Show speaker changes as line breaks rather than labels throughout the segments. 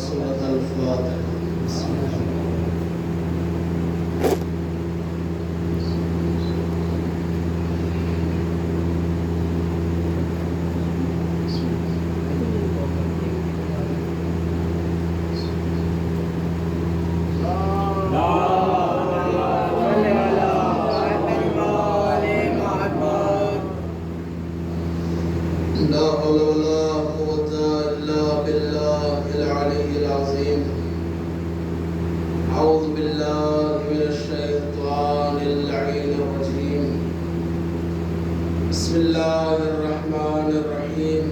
سورة الفاتحة. لا حول ولا قوة إلا بالله العلي العظيم. أعوذ بالله من الشيطان اللعين الرجيم. بسم الله الرحمن الرحيم.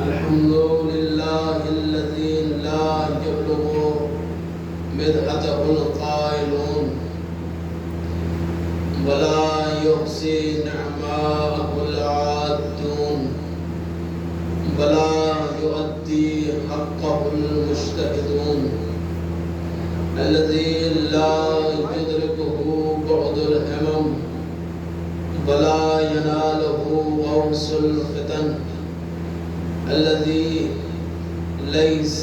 الحمد لله الذي لا يبلغ مدحته القائلون ولا يحصي نعماءه العادون ولا يؤدي حقه المجتهدون الذي لا يدركه بعد الهمم ولا يناله غوص الفتن الذي ليس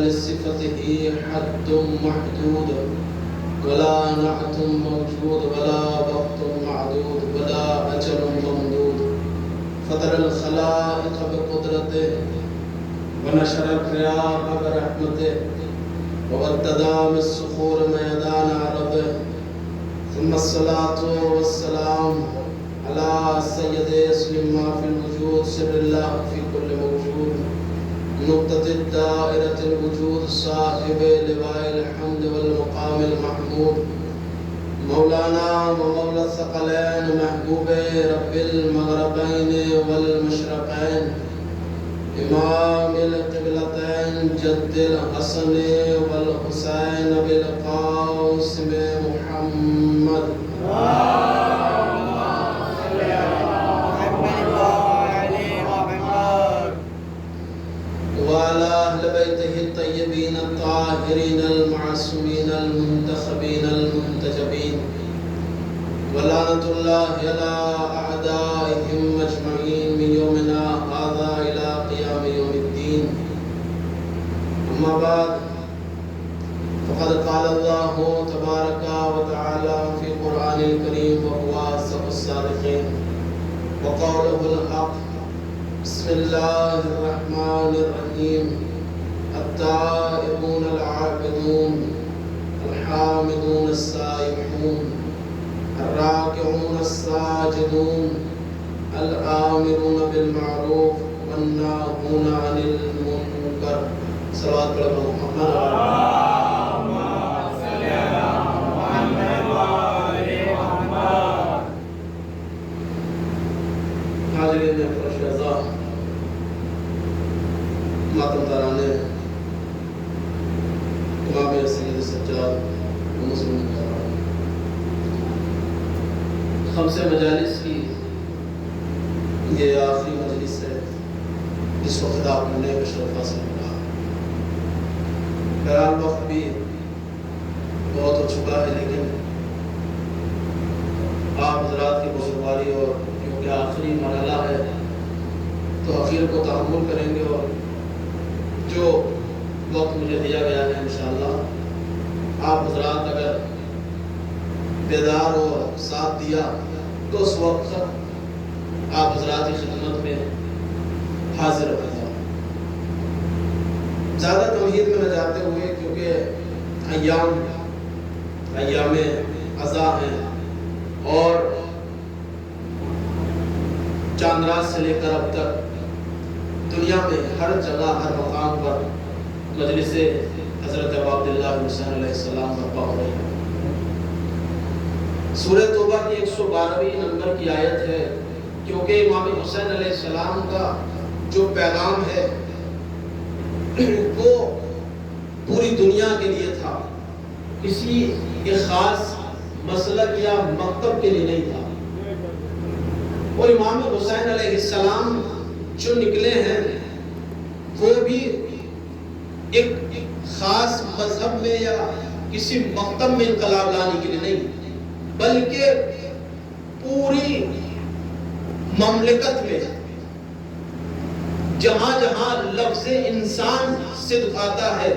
لصفته حد محدود ولا نعت موجود ولا وقت معدود ولا أجل ممدود. فطر الخلائق بقدرته ونشر الرياح برحمته وابتدى بالصخور ميدان عرضه. ثم الصلاة والسلام على سيد اسلم ما في الوجود سر الله في كل موجود نقطة الدائرة الوجود صاحب لواء الحمد والمقام المحمود مولانا ومولى الثقلين محبوب رب المغربين والمشرقين إمام القبلتين جد الحسن والحسين بالقاسم محمد. وعلى أهل بيته الطيبين الطاهرين المعصومين المنتخبين المنتجبين ولعنة الله على أعدائهم أجمعين من يومنا هذا إلى قيام يوم الدين. أما بعد فقد قال الله تبارك وتعالى في القرآن الكريم وهو أصدق الصادقين وقوله الحق. بسم الله الرحمن الرحيم. التائبون العابدون الحامدون السائحون الراكعون الساجدون الآمرون بالمعروف والناهون عن المنكر. صلوات على محمد. حاضرین خوش رضا ماتم ترانے امام سید سجاد مسلم خمس مجالس کی یہ آخری مجلس ہے جس کو خطاب کرنے کا شرف حاصل ہوا. بہرحال وقت بھی بہت ہو چکا ہے لیکن آپ حضرات کی بزرگواری اور کہ آخری مرحلہ ہے تو آخر کو تحمل کریں گے اور جو وقت مجھے دیا گیا ہے انشاءاللہ آپ حضرات اگر بیدار اور ساتھ دیا تو اس وقت تک آپ حضرات کی خدمت میں حاضر ہو جاؤ. زیادہ تمہید میں نہ جاتے ہوئے کیونکہ ایام عزا ہیں اور چاند رات سے لے کر اب تک دنیا میں ہر جگہ ہر مقام پر مجلس حضرت عبداللہ حسین علیہ السلام برپا ہو رہی ہے. سورہ توبہ کی 112ویں نمبر کی آیت ہے کیونکہ امام حسین علیہ السلام کا جو پیغام ہے وہ پوری دنیا کے لیے تھا, کسی ایک خاص مسلک یا مکتب کے لیے نہیں تھا. اور امام حسین علیہ السلام جو نکلے ہیں وہ بھی ایک خاص مذہب میں یا کسی مکتب میں انقلاب لانے کے لیے نہیں, بلکہ پوری مملکت میں جہاں جہاں اور لفظ انسان صدق آتا ہے،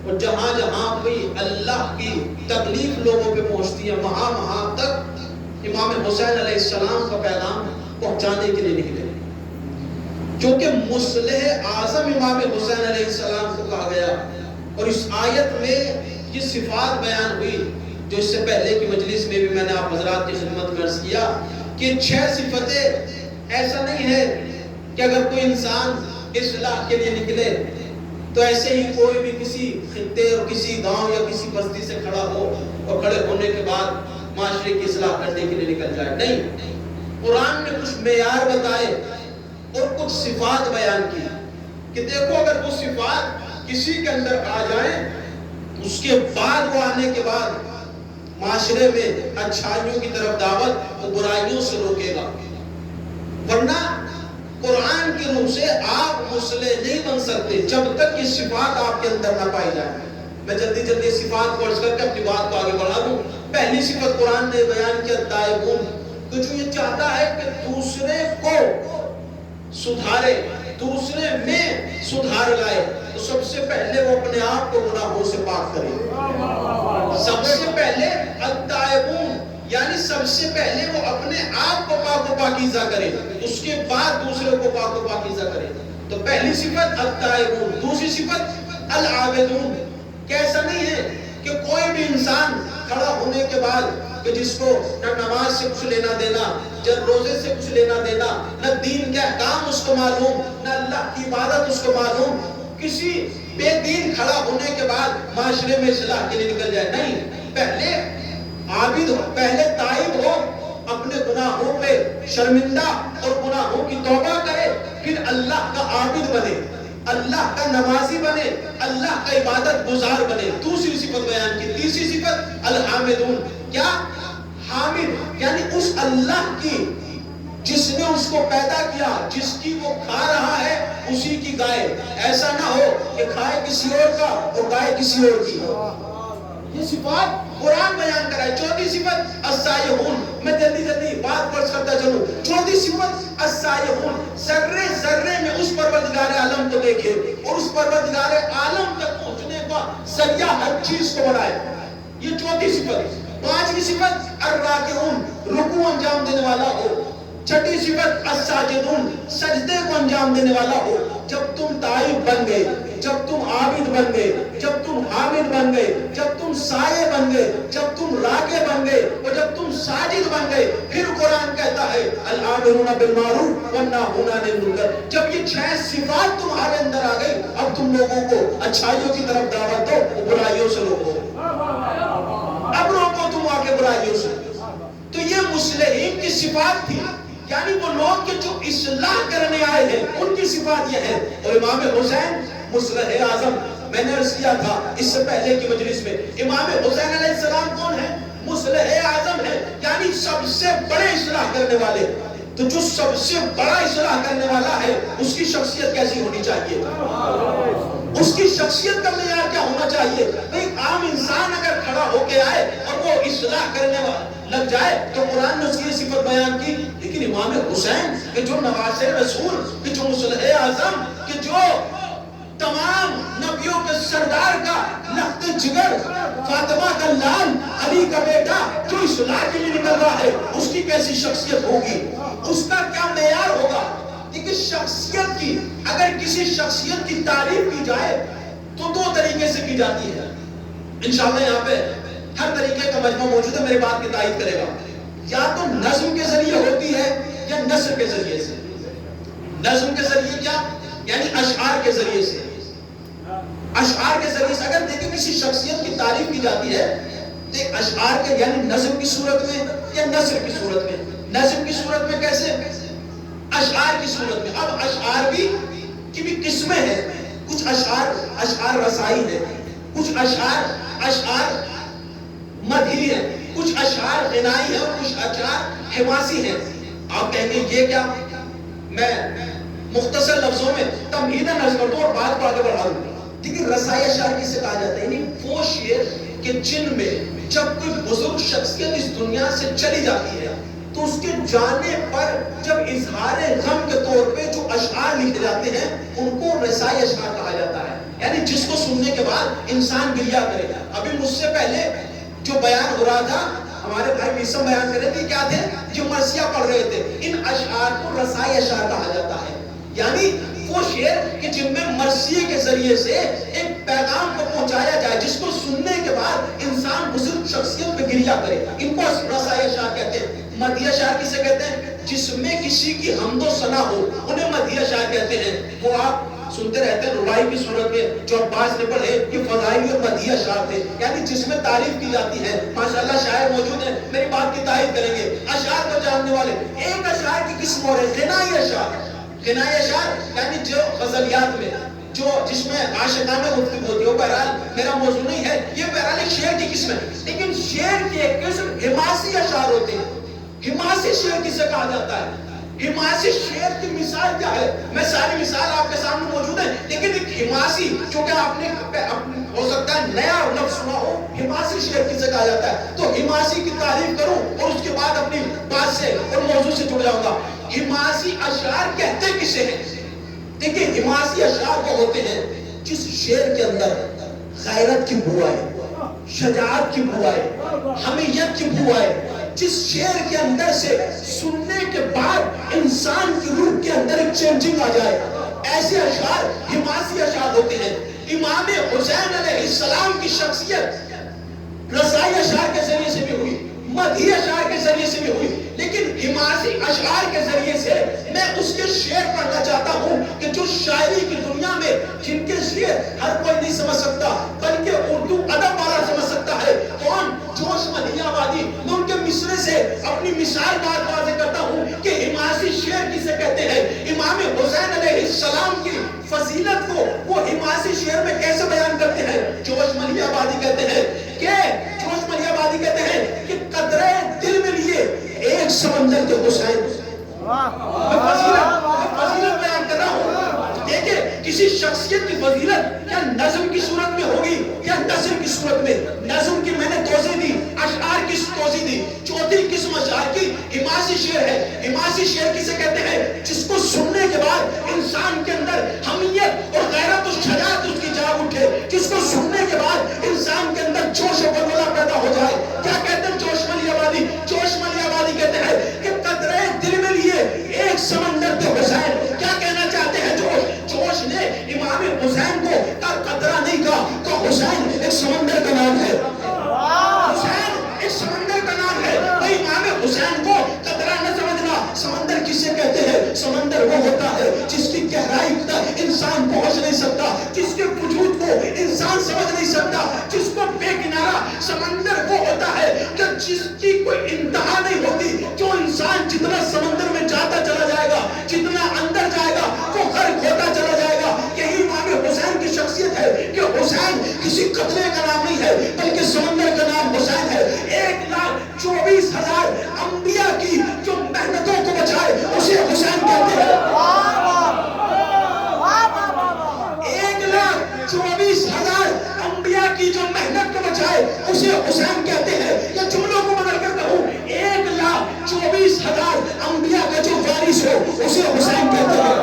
اور جہاں جہاں کوئی اللہ کی تکلیف لوگوں پہ پہنچتی ہے وہاں تک امام حسین علیہ السلام کا پیغام پہنچانے کے لیے نکلے، کیونکہ مصلح اعظم امام حسین علیہ السلام کو کہا گیا۔ اور اس آیت میں یہ صفات بیان ہوئی جو اس سے پہلے کی مجلس میں بھی میں نے آپ حضرات کی خدمت میں عرض کیا کہ 6 صفتیں، ایسا نہیں ہے کہ اگر کوئی انسان اصلاح کے لیے نکلے تو ایسے ہی کوئی بھی کسی خطے اور کسی گاؤں یا کسی بستی سے کھڑا ہو اور کھڑے ہونے کے بعد معاشرے کی اصلاح کرنے کے لیے نکل جائے، نہیں، قرآن نے کچھ معیار بتائے اور کچھ صفات بیان کی کہ دیکھو اگر وہ صفات کسی کے اندر آ جائیں اس کے بعد وہ آنے کے بعد معاشرے میں اچھائیوں کی طرف دعوت اور برائیوں سے روکے گا، ورنہ قرآن کی روح سے آپ مصلح نہیں بن سکتے جب تک یہ صفات آپ کے اندر نہ پائی جائیں۔ میں جلدی صفات کو عرض کر کے اپنی بات کو آگے بڑھا دوں۔ پہلی صفت قرآن نے بیان کیا تائبون، تو جو یہ چاہتا ہے کہ دوسرے کو سدھارے، دوسرے میں سدھار لائے، تو سب سے پہلے وہ اپنے آپ کو گناہوں سے پاک کرے۔ سب سے پہلے التائبون، یعنی سب سے پہلے وہ اپنے آپ کو پاک و پاکیزہ کرے، اس کے بعد دوسرے کو پاک و پاکیزہ کرے۔ تو پہلی صفت التائبون، دوسری صفت العابدون، کیسا نہیں ہے کہ کوئی بھی انسان کھڑا ہونے کے بعد کہ جس کو نہ نماز سے کچھ لینا دینا، نہ روزے سے کچھ لینا دینا، نہ دین کے احکام اس کو معلوم، نہ اللہ کی عبادت اس کو معلوم، کسی بے دین کھڑا ہونے کے بعد معاشرے میں اصلاح کے لیے نکل جائے، نہیں، پہلے عابد ہو، پہلے تائب ہو، اپنے گناہوں پہ شرمندہ اور گناہوں کی توبہ کرے، پھر اللہ کا عابد بنے، اللہ کا نمازی بنے، اللہ کا عبادت گزار بنے۔ دوسری صفت بیان کی، تیسری صفت الحامدون، کیا؟ حامد، یعنی اس اللہ کی جس نے اس کو پیدا کیا، جس کی وہ کھا رہا ہے اسی کی گائے، ایسا نہ ہو کہ کھائے کسی اور کا اور گائے کسی اور کی۔ یہ صفات قرآن بیان کرائے۔ چوتھی صفت السائحون، میں جلدی بات پر کرتا چلوں۔ چوتھی صفت السائحون، ذرے ذرے میں اس پروردگار عالم کو دیکھے اور اس پروردگار عالم تک پہنچنے کا ذریعہ ہر چیز کو بنائے، یہ چوتھی صفت۔ پانچویں صفت الراکعون، رکوع انجام دینے والا ہو۔ چھٹی صفت الساجدون، سجدے کو انجام دینے والا ہو۔ جب تم تائب بن گئے، جب تم عابد بن گئے، جب تم حامد بن گئے، جب تم سائے بن گئے، جب تم راکع بن گئے اور جب تم ساجد بن گئے، پھر قرآن کہتا ہے الآمرون بالمعروف والناہون عن المنکر۔ جب یہ 6 صفات تمہارے اندر آ گئی، اب تم لوگوں کو اچھائیوں کی طرف دعوت دو، برائیوں سے روکو، اب روکو تم آ کے برائیوں سے۔ تو یہ مصلحین کی صفات تھی، یعنی وہ لوگ کے جو اصلاح کرنے آئے ہیں ان کی صفات یہ ہے۔ اور امام حسین مصلح اعظم، میں نے عرض کیا تھا اس سے پہلے کی مجلس میں، امام حسین علیہ السلام کون ہے؟ مصلح اعظم ہے، یعنی سب سے بڑے اصلاح کرنے والے۔ تو جو سب سے بڑا اصلاح کرنے والا ہے اس کی شخصیت کیسی ہونی چاہیے؟ اس کی شخصیت کا معیار کیا ہونا چاہیے؟ ایک عام انسان اگر کھڑا ہو کے آئے اور وہ اصلاح کرنے لگ جائے تو قرآن نے اس کی صفت بیان کی، لیکن امام حسین کہ جو نواسے رسول، کہ جو مصلح اعظم، کہ جو تمام نبیوں کے سردار کا لخت جگر، فاطمہ کا لال، علی کا بیٹا، جو اصلاح کے لیے نکل رہا ہے، اس کی کیسی شخصیت ہوگی، اس کا کیا معیار ہوگا؟ کہ شخصیت کی، اگر کسی شخصیت کی تعریف کی جائے تو 2 طریقے سے کی جاتی ہے۔ انشاءاللہ یہاں پہ ہر طریقے کا مجمع موجود ہے، میری بات کی تائید کرے گا۔ یا تو نظم کے ذریعے ہوتی ہے یا نثر کے ذریعے سے۔ نظم کے ذریعے کیا؟ یعنی اشعار کے ذریعے سے۔ اشعار کے ذریعے سے اگر دیکھیں کسی شخصیت کی تعریف کی جاتی ہے تو اشعار کے یعنی نظم کی صورت میں یا نثر کی صورت میں۔ نظم کی صورت میں کیسے؟ اشعار کی صورت میں۔ اب اشعار کی بھی قسمیں ہیں، کچھ اشعار رسائی ہے، کچھ اشعار مدحی ہے، کچھ اشعار غنائی ہے اور کچھ اشعار حماسی ہے۔ آپ کہیں گے یہ کیا؟ میں مختصر لفظوں میں تمہیدہ نظر کر دوں اور بات کو آگے بڑھا دوں۔ لیکن رسائی اشعار کسے کہا جاتا ہے؟ یعنی وہ شعر کہ جن میں جب کوئی بزرگ شخصیت اس دنیا سے چلی جاتی ہے تو اس کے جانے پر جب اظہار غم کے طور پہ جو اشعار لکھے جاتے ہیں ان کو رسائی اشعار کہا جاتا ہے، یعنی جس کو سننے کے بعد انسان گریہ کرے گا۔ ابھی مجھ سے پہلے جو بیان ہو رہا تھا ہمارے بھائی بیسم بیان کر رہے تھے، کیا تھے؟ جو مرثیہ پڑھ رہے تھے۔ ان اشعار کو رسائی اشعار کہا جاتا ہے، یعنی وہ شعر کہ جن میں مرثیے کے ذریعے سے ایک پیغام کو پہنچایا جائے جس کو سننے کے بعد انسان بزرگ شخصیت پہ گریہ کرے، ان کو رسائی اشعار کہتے ہیں۔ مدیح اشعار کسے کہتے ہیں؟ جس میں کسی کی حمد و ثنا ہو، انہیں مدیح اشعار کہتے ہیں۔ وہ آپ سنتے رہتے ہیں ربائی کی صورت میں جو عباس نے پڑھے یہ فضائل اور مدیح اشعار تھے، یعنی جس میں تعریف کی جاتی ہے۔ ماشاءاللہ شاعر موجود ہیں، میری بات کی تائید کریں گے۔ اشعار کو جاننے والے، ایک اشعار کی قسم اور ہے غنائی اشعار۔ غنائی اشعار یعنی جو غزلیات میں جس میں عاشقانہ گفتگو ہوتی ہے، وہ بہرحال میرا موضوع نہیں ہے، یہ بہرحال ایک شعر کی قسم ہے۔ لیکن شعر کی ایک قسم حماسی اشعار ہوتے ہیں۔ حماسی شعر کسے کہا جاتا ہے؟ حماسی شعر کی مثال کیا ہے؟ میں ساری مثال آپ کے سامنے موجود ہے، لیکن ایک حماسی چونکہ آپ نے ہو سکتا ہے نیا لفظ سنا ہو، حماسی شعر کسے کہا جاتا ہے؟ تو حماسی کی تعریف کروں اور اس کے بعد اپنی بات سے اور موضوع سے جڑ جاؤں گا۔ حماسی اشعار کہتے کسے ہیں؟ دیکھیں حماسی اشعار وہ ہوتے ہیں جس شعر کے اندر غیرت کی بو آئے، شجاعت کی بو آئے، حمیت کی بو آئے، جس شعر کے اندر سے سننے کے بعد انسان کی روح کے اندر ایک چینجنگ آ جائے، ایسے اشعار حماسی اشعار ہوتے ہیں۔ امام حسین علیہ السلام کی شخصیت رسائی اشعار کے ذریعے سے بھی ہوئی، مدیح اشعار کے ذریعے سے بھی ہوئی، لیکن حماسی اشعار کے ذریعے سے میں اس کے شعر پڑھنا چاہتا ہوں کہ جو شاعری کی دنیا میں جن کے شعر ہر کوئی نہیں سمجھ سکتا بلکہ اردو ادب والا سمجھ سکتا ہے۔ کون؟ جوش مدیح آبادی۔ میں ان کے مصرے سے اپنی مثال بات واضح کرتا ہوں کہ حماسی شعر کسے کہتے ہیں۔ امام حسین علیہ السلام کی فضیلت کو وہ حماسی شعر میں کیسے بیان کرتے ہیں؟ جوش مدیح آبادی کہتے ہیں کہ قدرے دل میں لیے ایک سمندر کے حسین۔ میں فضیلت بیان کر رہا ہوں۔ دیکھیں کسی شخصیت کی فضیلت کیا نظم کی صورت میں ہوگی یا نظم کی صورت میں؟ نظم کی میں نے توضیح دی، اشعار کی توضیح دی۔ چوتھی قسم اشعار کی حماسی شعر ہے۔ حماسی شعر کسے کہتے ہیں؟ جس کو سننے کے بعد انسان کے اندر حمیت اور غیرت و شجاعت اس کی جاگ اٹھے، جس کو سننے کے بعد انسان کے اندر جوش و ولولہ پیدا ہو جائے۔ کیا کہتے ہیں جوش ملی آبادی؟ جوش ملی آبادی کہتے ہیں کہ قدرے دل میں لیے ایک سمندر کے حسین۔ کیا کہنا چاہتے ہیں جوش نے امام حسین کو قطرہ نہیں کہا تو حسین ایک سمندر کا نام ہے، حسین ایک سمندر کا نام ہے۔ تو امام حسین کو قطرہ نہ سمجھنا۔ سمندر کسے کہتے ہیں؟ سمندر وہ ہوتا ہے جس کی گہرائی تک انسان پہنچ نہیں سکتا، جس کے وجود کو انسان سمجھ نہیں سکتا، جس کو بے کنارہ۔ سمندر وہ ہوتا ہے کہ جس کی کوئی انتہا نہیں ہوتی، جو انسان جتنا سمندر میں جاتا چلا جائے گا، جتنا اندر جائے گا وہ غرق ہوتا چلا جائے گا۔ یہی امام حسین کی شخصیت ہے کہ حسین کسی قطرے کا نام نہیں ہے بلکہ سمندر کا نام حسین ہے۔ 1,24,000 انبیاء کی جو محنتوں کو بچائے اسے حسین کہتے ہیں۔ 1,24,000 انبیاء کی جو محنت کو بچائے اسے حسین کہتے ہیں۔ یا جملوں کو بدل کر کہوں 1,24,000 انبیاء کا جو وارث ہو اسے حسین کہتے ہیں۔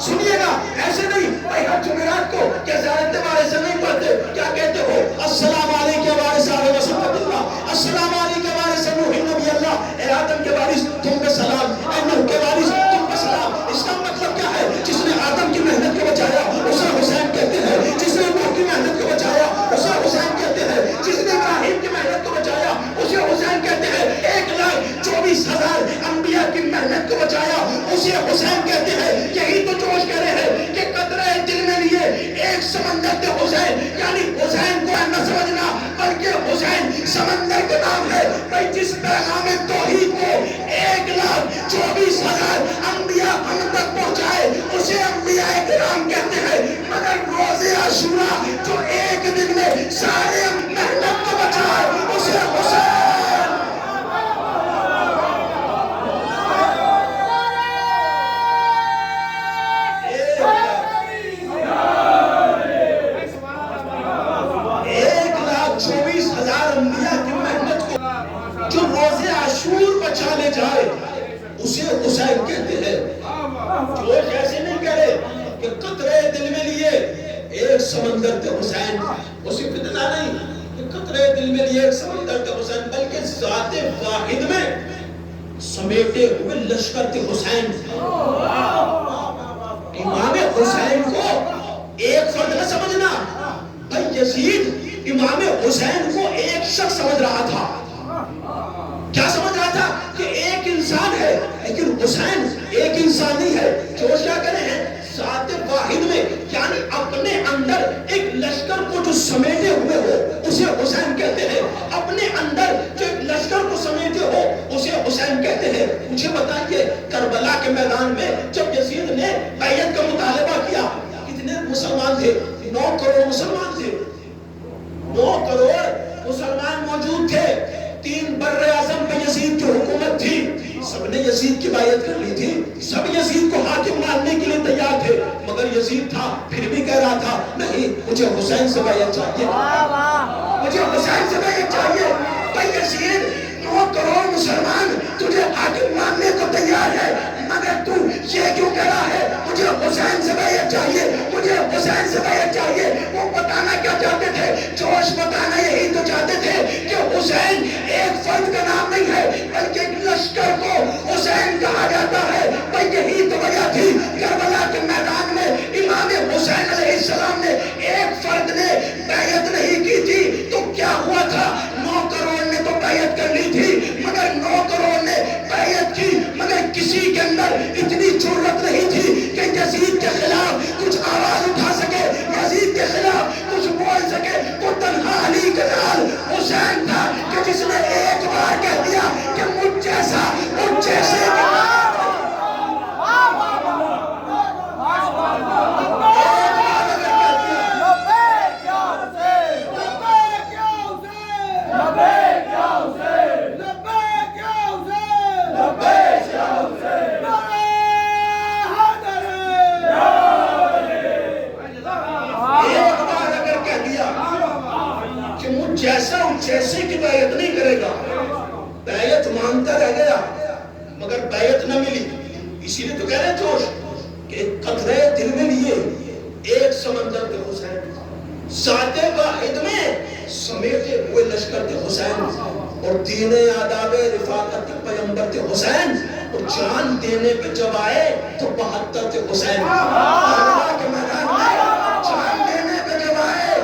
سنیے گا، ایسے نہیں بھائی ہر جمعرات کو کیا زیارت بارے سے نہیں پڑھتے؟ کیا کہتے ہو؟ السلام علیکم وارث آل رسول اللہ، السلام علیکم وارث نوح نبی اللہ، اے آدم کے وارث تم پہ سلام، اے نوح کے وارث تم پہ سلام۔ اس کا مطلب کیا ہے؟ جس نے آدم کی محنت کو بچایا اسے حسین کہتے ہیں، جس نے نوح کی محنت کو بچایا اسے حسین کہتے ہیں، جس نے ابراہیم کی محنت کو بچایا اسے حسین کہتے ہیں۔ 1,24,000 انبیاء کی محنت کو بچایا اسے حسین کہتے ہیں۔ یہی تو جوش کہہ رہے ہیں کہ قطرے دل میں لیے ایک سمندر کے حسین، یعنی حسین کو نہ سمجھنا بلکہ حسین سمندر کا نام ہے۔ بھائی جس پیغام توحید کو 1,24,000 انبیاء ہم تک پہنچائے اسے انبیاء کرام کہتے ہیں، مگر روز عاشورہ جو ایک دن میں سارے محنت کو بچائے اسے حسین۔ سمندر تھے حسین. وہ صرف اتنا نہیں کہ قطرے دل میں لیے ایک سمندر تھے حسین، بلکہ ذات واحد میں سمیٹے ہوئے لشکر تھے حسین. امام حسین کو ایک فرد نہ سمجھنا بھائی، یزید امام حسین کو ایک شخص سمجھ رہا تھا. کیا سمجھ رہا تھا؟ کہ ایک انسان ہے، لیکن حسین ایک انسان نہیں ہے. جو کیا کرے ہیں ذات واحد میں، یعنی اپنے اندر ایک لشکر کو جو سمیٹے ہوئے ہو اسے حسین کہتے ہیں. اپنے اندر جو ایک لشکر کو سمیٹے ہو اسے حسین کہتے ہیں. مجھے بتائیے کربلا کے میدان میں جب یزید نے بیعت کا مطالبہ کیا، کتنے مسلمان تھے؟ 9 کروڑ مسلمان تھے. 9 کروڑ مسلمان موجود تھے. 3 بر اعظم پہ یزید کی حکومت تھی. سب نے یزید کی بیعت کر لی تھی، سب یزید کو حاکم ماننے کے لیے تیار تھے، مگر یزید تھا پھر بھی کہہ رہا تھا نہیں، مجھے حسین سے بیعت چاہیے، مجھے حسین سے بیعت چاہیے. بھائی یزید 9 کروڑ مسلمان تجھے حاکم ماننے کو تیار ہے، مگر تو یہ کیوں کہہ رہا ہے مجھے حسین سے بیعت چاہیے، مجھے حسین سے بیعت چاہیے؟ وہ بتانا کیا چاہتے تھے؟ جوش بتانا یہی تو چاہتے تھے کہ حسین ایک فرد کا نام نہیں ہے بلکہ ایک لشکر کو حسین کہا جاتا ہے. بھائی یہی تو وجہ تھی کربلا کے میدان میں امام حسین علیہ السلام نے ایک فرد نے بیعت نہیں کی تھی تو کیا ہوا تھا؟ 9 کروڑ نے تو بیعت کر لی تھی، مگر 9 کروڑ نے بیعت کی، مگر کسی کے اندر اتنی جرأت نہیں تھی کہ یزید کے خلاف کچھ آواز اٹھا سکے، یزید کے خلاف کچھ بول سکے. وہ تنہا علی کا لال حسین تھا کہ جس نے ایک بار کہہ دیا کہ مجھ جیسا مجھ جیسے جیسے کی بیعت نہیں کرے گا. بیعت مانگتا رہ گیا مگر بیعت نہ ملی. اسی لیے تو کہہ رہے جوش کہ قطرے دل میں لیے ایک سمندر تھے حسین، ذات واحد میں سمیٹے ہوئے لشکر تھے حسین، اور دین آداب رفاقت کے پیغمبر تھے حسین، اور جان دینے پہ جب آئے تو 72 تھے حسین. کربلا کے میدان میں جان دینے پہ جب آئے،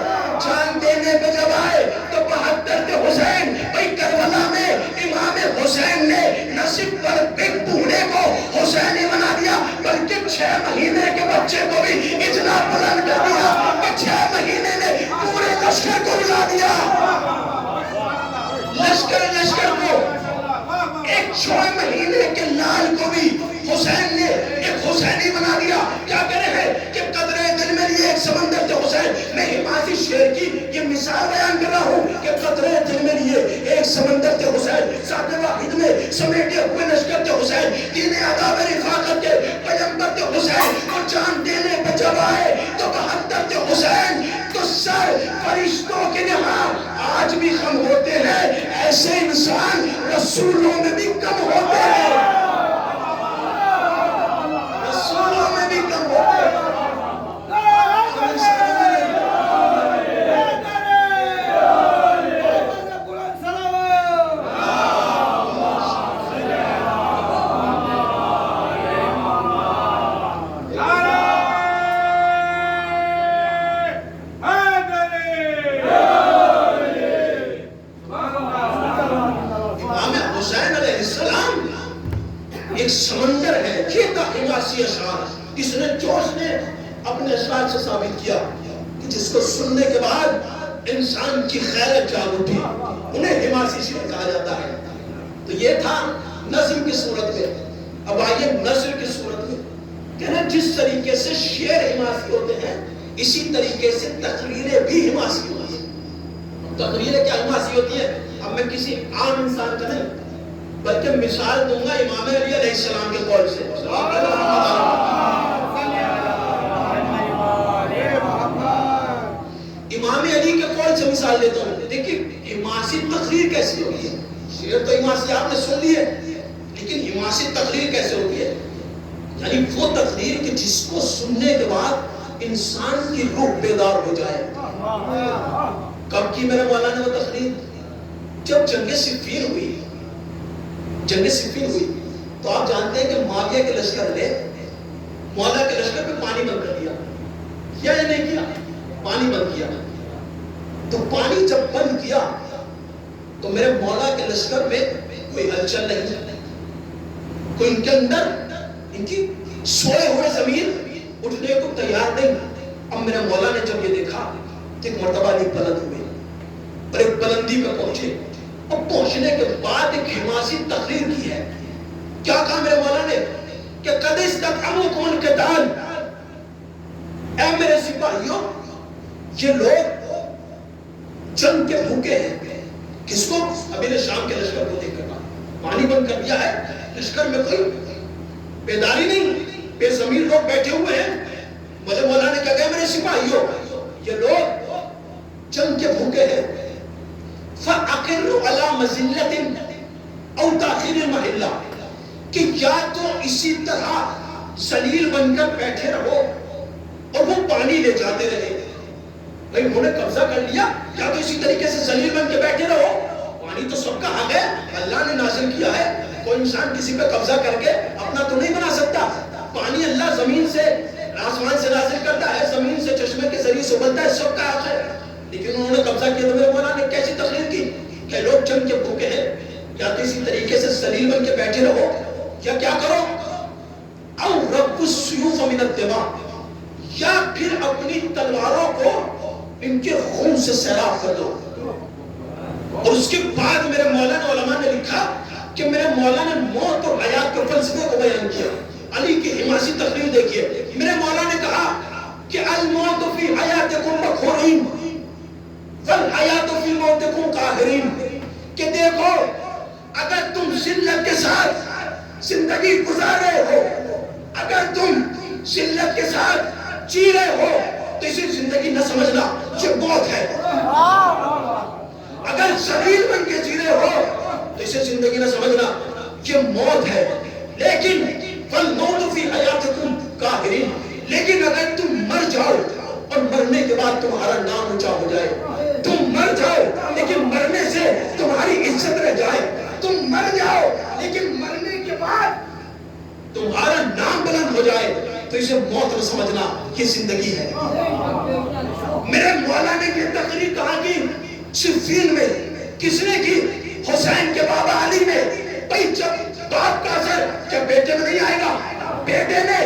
جان دینے پہ جب آئے تو 72 تھے حسین. بھائی کربلا میں امام حسین نے نہ صرف ایک بوڑھے کو حسینی بنا دیا بلکہ 6 مہینے کے بچے کو بھی اتنا بلند کر دیا کہ 6 مہینے نے پورے لشکر کو بلا دیا. لشکر کو ایک 6 مہینے کے لال کو بھی حسین نے ایک حسینی بنا دیا. کیا کرے ہیں کہ قطرے دل میں لیے ایک سمندر تھے حسین. میں حماسی شعر کی یہ مثال بیان کر رہا ہوں کہ قطرے دل میں لیے ایک سمندر تھے حسین، ذات واحد میں سمیٹے ہوئے لشکر تھے حسین، دین آداب رفاقت کے پیغمبر تھے حسین، اور جان دینے پہ جب آئے تو 72 تھے حسین. تو سر فرشتوں کے یہاں آج بھی کم ہوتے ہیں، ایسے انسان رسولوں میں بھی کم ہوتے ہیں، رسولوں میں بھی کم ہوتے ہیں. ایک سمندر ہے، یہ تھا حماسی اشعار. اس نے جوش نے اپنے اشعار سے ثابت کیا کہ جس کو سننے کے بعد انسان کی خیرت جاگ اٹھی انہیں حماسی شعر کہا جاتا ہے. تو یہ تھا نظم کی صورت میں. اب آئیے نثر کی صورت میں. کہنا جس طریقے سے شعر حماسی ہوتے ہیں اسی طریقے سے تقریریں بھی حماسی ہوتی ہیں. تقریریں کیا حماسی ہوتی ہیں؟ اب میں کسی عام انسان کا نہیں بلکہ مثال دوں گا امام علی علیہ السلام کے قول سے. امام علی کے قول سے مثال دیتا ہوں. دیکھیں حماسی تقریر کیسی ہوتی ہے. شعر تو حماسی آپ نے سن لی ہے، لیکن حماسی تقریر کیسے ہوتی ہے؟ یعنی وہ تقریر کہ جس کو سننے کے بعد انسان کی روح بیدار ہو جائے. کب کی میرے مولا نے وہ تقریر؟ جب جنگ صفین ہوئی. جنگ صفین ہوئی تو آپ جانتے ہیں کہ معاویہ کے لشکر نے مولا کے لشکر پہ پانی بند کر دیا. کیا یا نہیں کیا؟ پانی بند کیا. تو پانی جب بند کیا تو میرے مولا کے لشکر میں کوئی ہلچل نہیں, کوئی ان کے اندر ان کی سوئے ہوئے زمین اٹھنے کو تیار نہیں. اب میرے مولا نے جب یہ دیکھا تو ایک مرتبہ نہیں بلند ہوئے اور ایک بلندی پہ پہنچے. اب پہنچنے کے بعد ایک حماسی تقریر کی ہے. کیا کہا میرے مولا نے کہ قد استطعمکم القتال, اے میرے سپاہیوں یہ لوگ جنگ کے بھوکے ہیں. کس کو؟ ابھی نے شام کے لشکر کو دیکھ کر پانی بند کر دیا ہے, لشکر میں کوئی بیداری نہیں, بے ضمیر لوگ بیٹھے ہوئے ہیں. مجھے مولا نے کیا کہا میرے سپاہیوں یہ لوگ جنگ کے بھوکے ہیں. فَأَقِرُّ عَلَى مَزِلَّةٍ اَوْ تَأْخِيرِ الْمَحِلَّةِ, کہ یا تو اسی طرح ذلیل بن کر بیٹھے رہو اور وہ پانی لے جاتے رہے. بھئی انہوں نے قبضہ کر لیا, یا تو اسی طریقے سے ذلیل بن کے بیٹھے رہو. پانی تو سب کا حق ہے, اللہ نے نازل کیا ہے. کوئی انسان کسی پہ قبضہ کر کے اپنا تو نہیں بنا سکتا. پانی اللہ زمین سے آسمان سے نازل کرتا ہے, زمین سے چشمے کے ذریعے سے بنتا ہے, سب کا حق ہے. لیکن انہوں نے قبضہ کیا. تو میرے مولا نے کیسی تقریر کی کہ لوگ جنگ کے بھوکے ہیں, یا تو اسی طریقے سے ذلیل بن کے بیٹھے رہو, یا کیا کرو او رب السیوف من الدماء, یا پھر اپنی تلواروں کو ان کے خون سے سیراب کر دو. اور اس کے بعد میرے مولا نے علماء نے لکھا کہ میرے مولا نے موت اور حیات کے فلسفے کو بیان کیا. علی کی حماسی تقریر دیکھیے. میرے مولا نے کہا کہ الموت فی حیاتکم مقہورین والحیات فی موتکم قاہرین, کہ دیکھو اگر تم ذلت کے ساتھ زندگی گزار رہے ہو, اگر تم ذلت کے ساتھ جی رہے ہو تو اسے زندگی نہ سمجھنا, یہ موت ہے. اگر ذلیل بن کے جی رہے ہو تو اسے زندگی نہ سمجھنا, یہ موت ہے. لیکن فالموت فی حیاتکم قاہرین, لیکن اگر تم مر جاؤ اور مرنے کے بعد تمہارا نام اونچا ہو جائے, تم مر جاؤ لیکن مرنے سے تمہاری عزت رہ جائے, تم مر جاؤ لیکن مرنے کے بعد تمہارا نام بلند ہو جائے, تو اسے موت نہ سمجھنا, یہ زندگی ہے. میرے مولا نے یہ تقریر کہا کہ صفین میں کس نے کی؟ حسین کے بابا علی نے. بھئی جب باپ کا اثر کیا بیٹے میں نہیں آئے گا؟ بیٹے نے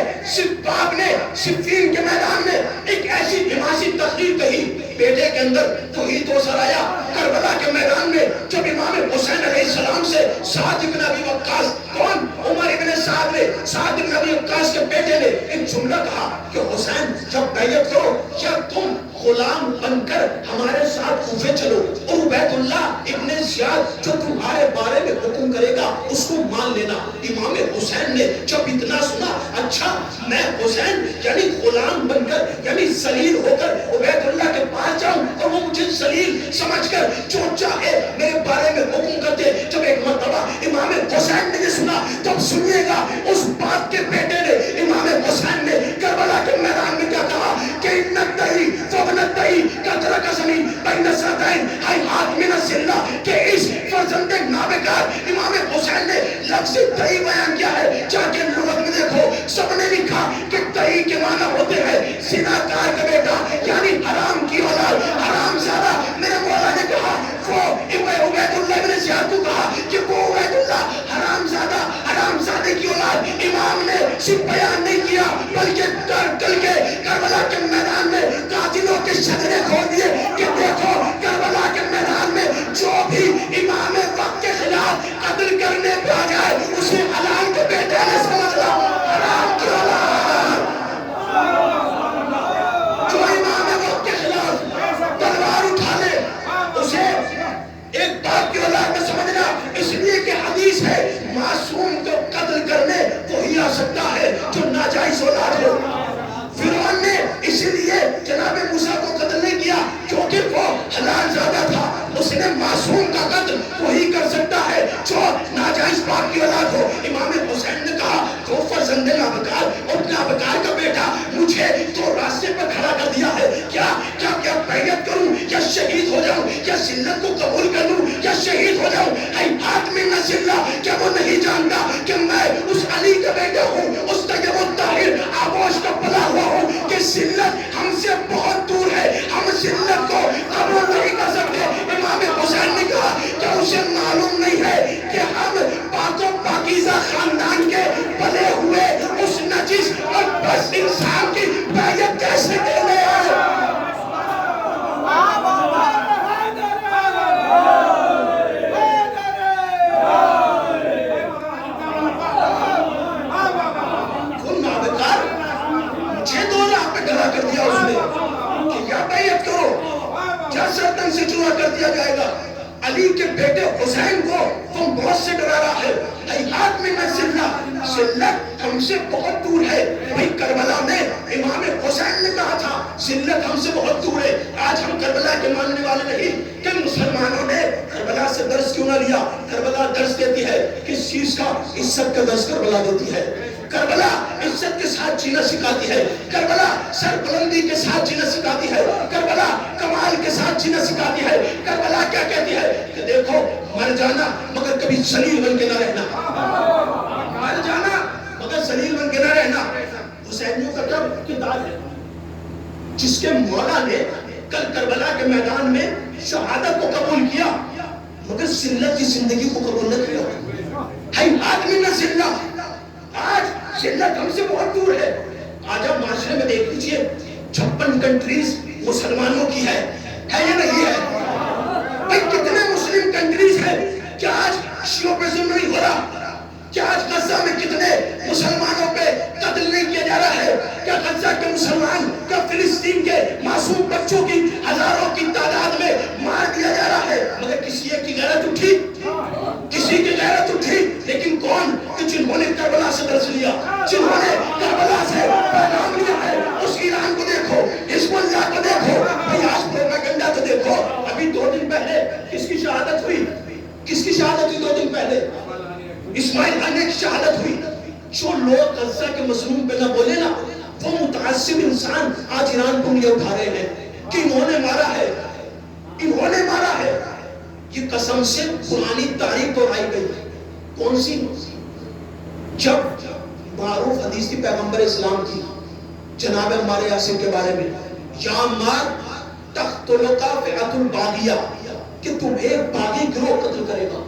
باپ نے صفین کے میدان میں ایک ایسی حماسی تقریر کہی, بیٹے کے اندر توحید و اثر آیا. کربلا کے میدان میں جب امام حسین علیہ السلام سے سعد بن ابی وقاص, کون؟ عمر ابن سعد نے, سعد بن ابی وقاص کے بیٹے نے ایک جملہ کہا کہ حسین جب بیعت کرو کیا تم غلام بن کر ہمارے ساتھ کوفے چلو, اور عبید اللہ ابن زیاد جو تمہارے بارے میں حکم کرے گا اس کو مان لینا. امام حسین نے جب اتنا سنا, اچھا میں حسین یعنی غلام بن کر یعنی ذلیل ہو کر عبید اللہ کے پاس جاؤں اور وہ مجھے ذلیل سمجھ کر جو چاہے میرے بارے میں حکم کرتے. جب ایک مرتبہ امام حسین نے یہ سنا, تب سنیے گا اس باپ کے بیٹے نے, امام حسین نے کربلا کے میدان میں کیا کہا کہ انتہی فبنتہی قطرہ کا زمین بین سرطین ہائی ہاتھ من الزلہ, کہ اس فرزند نابکار امام حسین نے لفظ تہی بیان کیا ہے. جا کے لغت میں دیکھو, سب نے لکھا کہ تہی کے معنی ہوتے ہیں زناکار کا بیٹا, یعنی حرام کی اولاد, حرام زیادہ. میرے مولا نے کہا وہ عبید اللہ ابن زیاد کو کہا کہ وہ عبید اللہ حرام زیادہ, حرام زادے کی اولاد. امام نے صرف بیان نہیں کیا بلکہ ڈر کے کربلا کے میدان میں قاتلوں کے شجرے کھول دیے کہ دیکھو کربلا کے میدان میں جو بھی امام وقت کے خلاف قتل کرنے پہ آ جائے اسے حلال کے بیٹے نے سمجھنا, حرام کی اولاد. جو امام وقت کے خلاف تلوار اٹھا لے اسے ایک باپ کی اولاد میں سمجھنا. اس لیے کہ حدیث ہے معصوم کو قتل کرنے وہی آ سکتا ہے جو ناجائز اولاد ہو. فرعون نے اسی لیے جناب موسیٰ کو قتل نہیں کیا کیونکہ وہ حلال زادہ تھا. اس نے معصوم کا قتل وہی کر سکتا ہے جو ناجائز باپ کی اولاد ہو. امام حسین نے کہا جو فرزند نابکار اور نابکار کا بیٹا مجھے تو راستے پر
دیا ہے. کیا بیعت کروں یا شہید ہو جاؤں, یا ذلت کو قبول کر لوں یا شہید ہو جاؤں؟ ہیہات من ذلہ, کیا وہ نہیں جانتا کہ میں اس علی کا بیٹا ہوں, اس طیب الطاہر آغوش کا پلا ہوا ہوں, کہ ذلت ہم سے بہت دور ہے, ہم ذلت کو قبول نہیں کر سکتے. امام حسین نے کہا کہ اسے معلوم نہیں ہے کہ ہم پاک و پاکیزہ خاندان کے پلے ہوئے اس نجس اور بس انسان کی بیعت کیسے کر لے آئے. کن نابکار مجھے 2 لاکھ پہ کھڑا کر دیا اس نے کہ یا بیعت کرو یا سرطن سے جدا کر دیا جائے گا. علی کے بیٹے حسین کو تم بہت سے ڈرا رہا ہے. ہیہات من ذلہ, ذلت ہم سے بہت دور ہے. بھئی کربلا میں امام حسین نے کہا تھا ذلت ہم سے بہت دور ہے. آج ہم کربلا کے ماننے والے نہیں کہ مسلمانوں نے کربلا سے درس کیوں نہ لیا. کربلا درس دیتی ہے کس چیز کا؟ عزت کا درس کربلا دیتی ہے. کربلا عزت کے ساتھ جینا سکھاتی ہے. کربلا سربلندی کے ساتھ جینا سکھاتی ہے. کربلا کمال کے ساتھ جینا سکھاتی ہے. کربلا کیا کہتی ہے کہ دیکھو مر جانا مگر کبھی ذلیل بن کے نہ رہنا. مر جانا مگر ذلیل بن کے نہ رہنا. حسینیوں کا کب کردار ہے جس کے مولا نے کل کربلا کے میدان میں شہادت کو قبول کیا مگر ذلت کی زندگی کو قبول نہ کیا. ہیہات من ذلہ, آج ذلت ہم سے بہت دور ہے. آج آپ معاشرے میں دیکھ لیجئے 56 کنٹریز مسلمانوں کی ہے یا نہیں ہے؟ بھئی کتنے مسلم کنٹریز ہیں؟ کیا آج شیعوں پہ ظلم نہیں ہو رہا؟ کیا آج غزہ میں کتنے مسلمانوں پہ قتل نہیں کیا جا رہا ہے؟ کیا غزہ کے مسلمان, کیا فلسطین کے معصوم بچوں کی ہزاروں کی تعداد میں مار دیا جا رہا ہے؟ مگر کسی ایک کی غیرت اٹھی, کسی کی غیرت اٹھی. لیکن کون کہ جنہوں نے کربلا سے درس لیا, جنہوں نے کربلا سے پیغام لیا ہے. اس ایران کو دیکھو, حزب اللہ کو دیکھو, آج پروپیگنڈا کو دیکھو. ابھی 2 دن پہلے کس کی شہادت ہوئی؟ کس کی شہادت ہوئی 2 دن پہلے؟ اسماعیل حنیہ کی شہادت ہوئی. جو لوگ غزہ کے مظلوم پہ نہ بولے نا, وہ متعصب انسان آج ایران کو انگلیاں اٹھا رہے ہیں کہ انہوں نے مارا ہے, انہوں نے مارا ہے. یہ قسم سے پرانی تاریخ دہرائی گئی. کون سی؟ جب معروف حدیث کی پیغمبر اسلام کی جناب عمار یاسر کے بارے میں, یا عمار تقتلک فئۃ الباغیہ, کہ تمہیں باغی گروہ قتل کرے گا.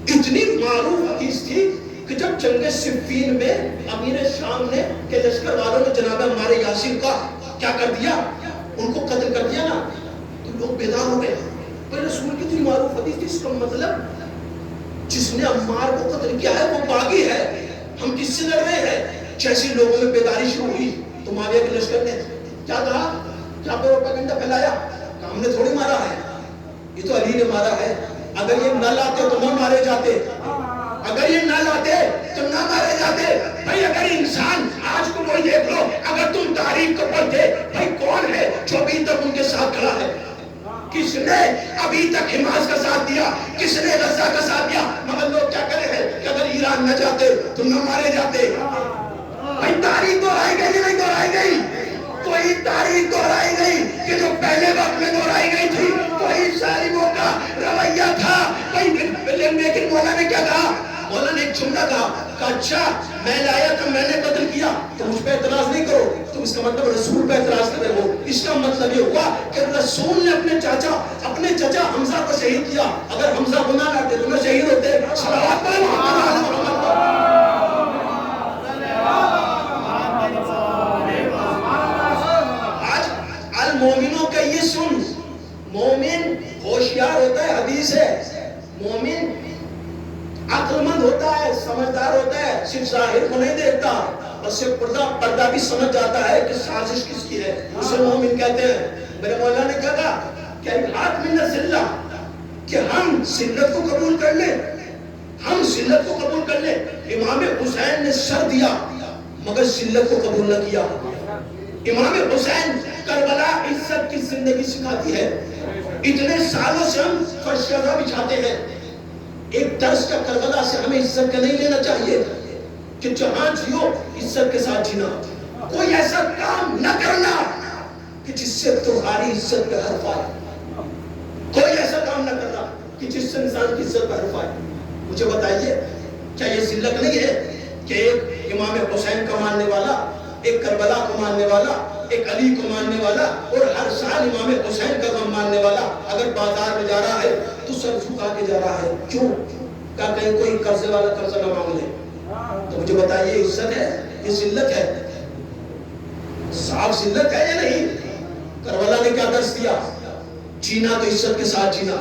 اتنی معروف حدیث تھی کہ جب جنگ صفین میں امیر شام نے کہ لشکر والوں نے جناب عمار یاسر کا کیا کر دیا, ان کو قتل کر دیا نا, تو لوگ بیدار ہو گئے. پر رسول کی اتنی معروف حدیث تھی, اس کا مطلب جس نے عمار کو قتل کیا ہے وہ باغی ہے, ہم کس سے لڑ رہے ہیں. جیسے لوگوں میں بیداری شروع ہوئی تو معاویہ کے لشکر نے کیا کہا, کیا پروپیگنڈا پھیلایا کہ ہم نے تھوڑی مارا ہے, یہ تو علی نے مارا ہے. اگر یہ نہ لاتے تو نہ مارے جاتے, اگر یہ نہ لاتے تو نہ مارے جاتے. بھئی اگر انسان آج کو وہی دیکھ لو, اگر تم تاریخ کو پڑھتے, بھئی کون ہے جو ابھی تک ان کے ساتھ کھڑا ہے؟ کس نے ابھی تک حماس کا ساتھ دیا, کس نے غزہ کا ساتھ دیا؟ مگر لوگ کیا کرے ہیں کہ اگر ایران نہ جاتے تو نہ مارے جاتے. بھئی تاریخ دہرائی گئی یا نہیں دہرائی گئی؟ کوئی تاریخ دہرائی گئی کہ جو پہلے وقت میں دہرائی گئی تھی وہی ظالموں کا رویہ تھا. لیکن مولا نے کیا کہا؟ مولا نے ایک جملہ کہا کہ اچھا میں لایا تھا, میں نے قتل کیا, تو مجھ پہ اعتراض نہیں کرو. تم اس کا مطلب رسول پہ اعتراض کر رہے ہو. اس کا مطلب یہ ہوا کہ رسول نے اپنے چچا حمزہ کو شہید کیا. اگر حمزہ کو نہ لاتے تو نہ شہید ہوتے. صلوات پڑھیں محمد علی محمد پر. آج المومنوں کا یہ سن, مومن ہوشیار ہوتا ہے, حدیث ہے, مومن عقل مند ہوتا ہے, سمجھدار ہوتا ہے, صرف ظاہر کو نہیں دیکھتا, بس صرف پردہ بھی سمجھ جاتا ہے کہ سازش کس کی ہے. اسے مومن کہتے ہیں. میرے مولا نے کہا کہ ہیہات من ذلہ, کہ ہم ذلت کو قبول کر لیں, ہم ذلت کو قبول کر لیں. امام حسین نے سر دیا مگر ذلت کو قبول نہ کیا. امام حسین کربلا عزت کی زندگی سکھاتی ہے. اتنے سالوں سے ہم فرشتہ بچھاتے ہیں. ایک درس کا کربلا سے ہمیں عزت کا نہیں لینا چاہیے کہ جہاں جیو عزت کے ساتھ جینا. کوئی ایسا کام نہ کرنا کہ جس سے تمہاری عزت پہ حرف آئے. کوئی ایسا کام نہ کرنا کہ جس سے انسان کی عزت پہ حرف آئے. مجھے بتائیے کیا یہ ذلت نہیں ہے کہ ایک امام حسین کو ماننے والا، ایک کربلا کو ماننے والا، ایک علی کو ماننے والا اور ہر سال امام حسین کا غم ماننے والا اگر بازار میں جا رہا ہے تو سر جھکا کے جا رہا ہے؟ کیوں؟ کیا کہیں کوئی قرضے والا قرضہ نہ مانگ لے؟ تو مجھے بتائیے عزت ہے یہ ذلت ہے؟ صاف ذلت ہے یا نہیں؟ کربلا نے کیا درس دیا؟ جینا تو عزت کے ساتھ جینا.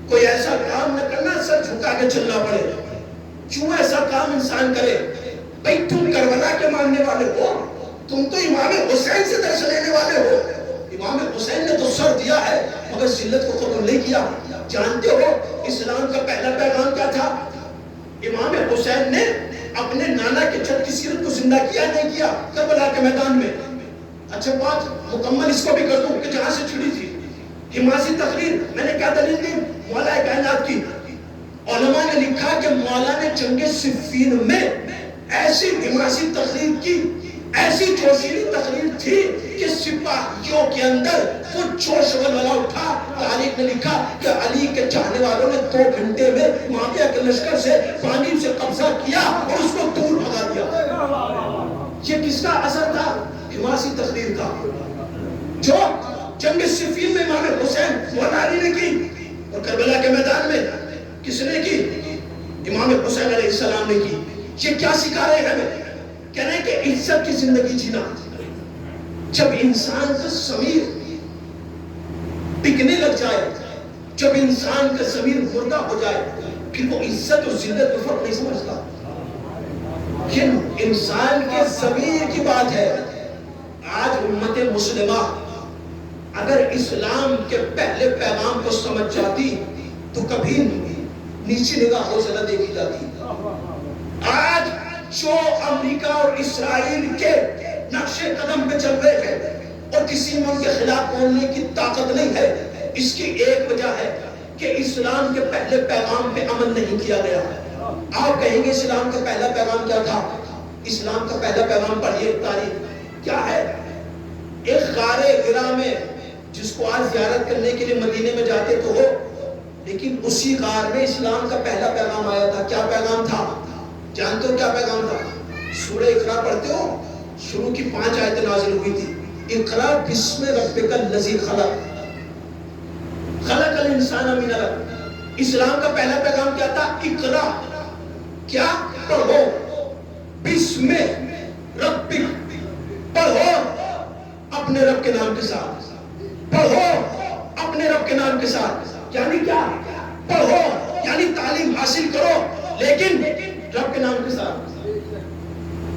کوئی ایسا کام نہ کرنا سر جھکا کے چلنا پڑے. کیوں ایسا کام انسان کرے؟ بھئی تم کربلا کے ماننے والے ہو، تم تو امام حسین سے درس لینے والے ہو. امام حسین نے تو سر دیا ہے مگر ذلت کو قبول نہیں کیا. جانتے ہو اسلام کا پہلا پیغام کیا تھا؟ امام حسین نے اپنے نانا کے جد کی سیرت کو زندہ کیا نہیں کیا کربلا کے میدان میں. اچھا بات مکمل اس کو بھی کر دوں کہ جہاں سے چھڑی تھی حماسی تقریر، میں نے کیا دلیل دی؟ مولا کائنات کی. علماء نے لکھا کہ مولا نے جنگ صفین میں ایسی حماسی تقریر کی، ایسی جوشیلی تقریر تھی کہ سپاہیوں کے اندر وہ جوش ولولہ اٹھا. تاریخ نے لکھا کہ علی کے چاہنے والوں نے 2 گھنٹے میں معاویہ کے لشکر سے پانی سے قبضہ کیا اور اس کو دور بھگا دیا. یہ کس کا اثر تھا؟ حماسی تقریر کا، جو جنگ صفین میں امام حسین مولا علی نے کی اور کربلا کے میدان میں کس نے کی؟ امام حسین علیہ السلام نے کی. یہ کیا سکھا رہے ہیں ہمیں؟ کہہ رہے ہیں کہ عزت کی زندگی جینا. جب انسان کا ضمیر بکنے لگ جائے، جب انسان کا ضمیر مردہ ہو جائے، پھر وہ عزت اور ذلت میں فرق نہیں سمجھتا. یہ انسان کے ضمیر کی بات ہے. آج امت مسلمہ اگر اسلام کے پہلے پیغام کو سمجھ جاتی تو کبھی نیچی نگاہوں سے نہ دیکھی جاتی. آج جو امریکہ اور اسرائیل کے نقش قدم پہ چل رہے ہیں اور کسی میں ان کے خلاف بولنے کی طاقت نہیں ہے، اس کی ایک وجہ ہے کہ اسلام کے پہلے پیغام پہ عمل نہیں کیا گیا. آپ کہیں گے اسلام کا پہلا پیغام کیا تھا؟ اسلام کا پہلا پیغام پڑھیے تاریخ کیا ہے. ایک غار ہرا میں، جس کو آج زیارت کرنے کے لیے مدینے میں جاتے تو ہو، لیکن اسی غار میں اسلام کا پہلا پیغام آیا تھا. کیا پیغام تھا؟ جانتے ہو کیا پیغام تھا؟ سورہ اقرا پڑھتے ہو؟ شروع کی 5 آیتیں نازل ہوئی تھی. اقرا بسم ربک الذی خلق، خلق الانسان من علق. اسلام کا پہلا پیغام کیا تھا؟ اقرا. کیا؟ پڑھو. بسم ربک، پڑھو اپنے رب کے نام کے ساتھ. پڑھو اپنے رب کے نام کے ساتھ. یعنی کیا؟ پڑھو یعنی تعلیم حاصل کرو، لیکن رب کے نام کے ساتھ.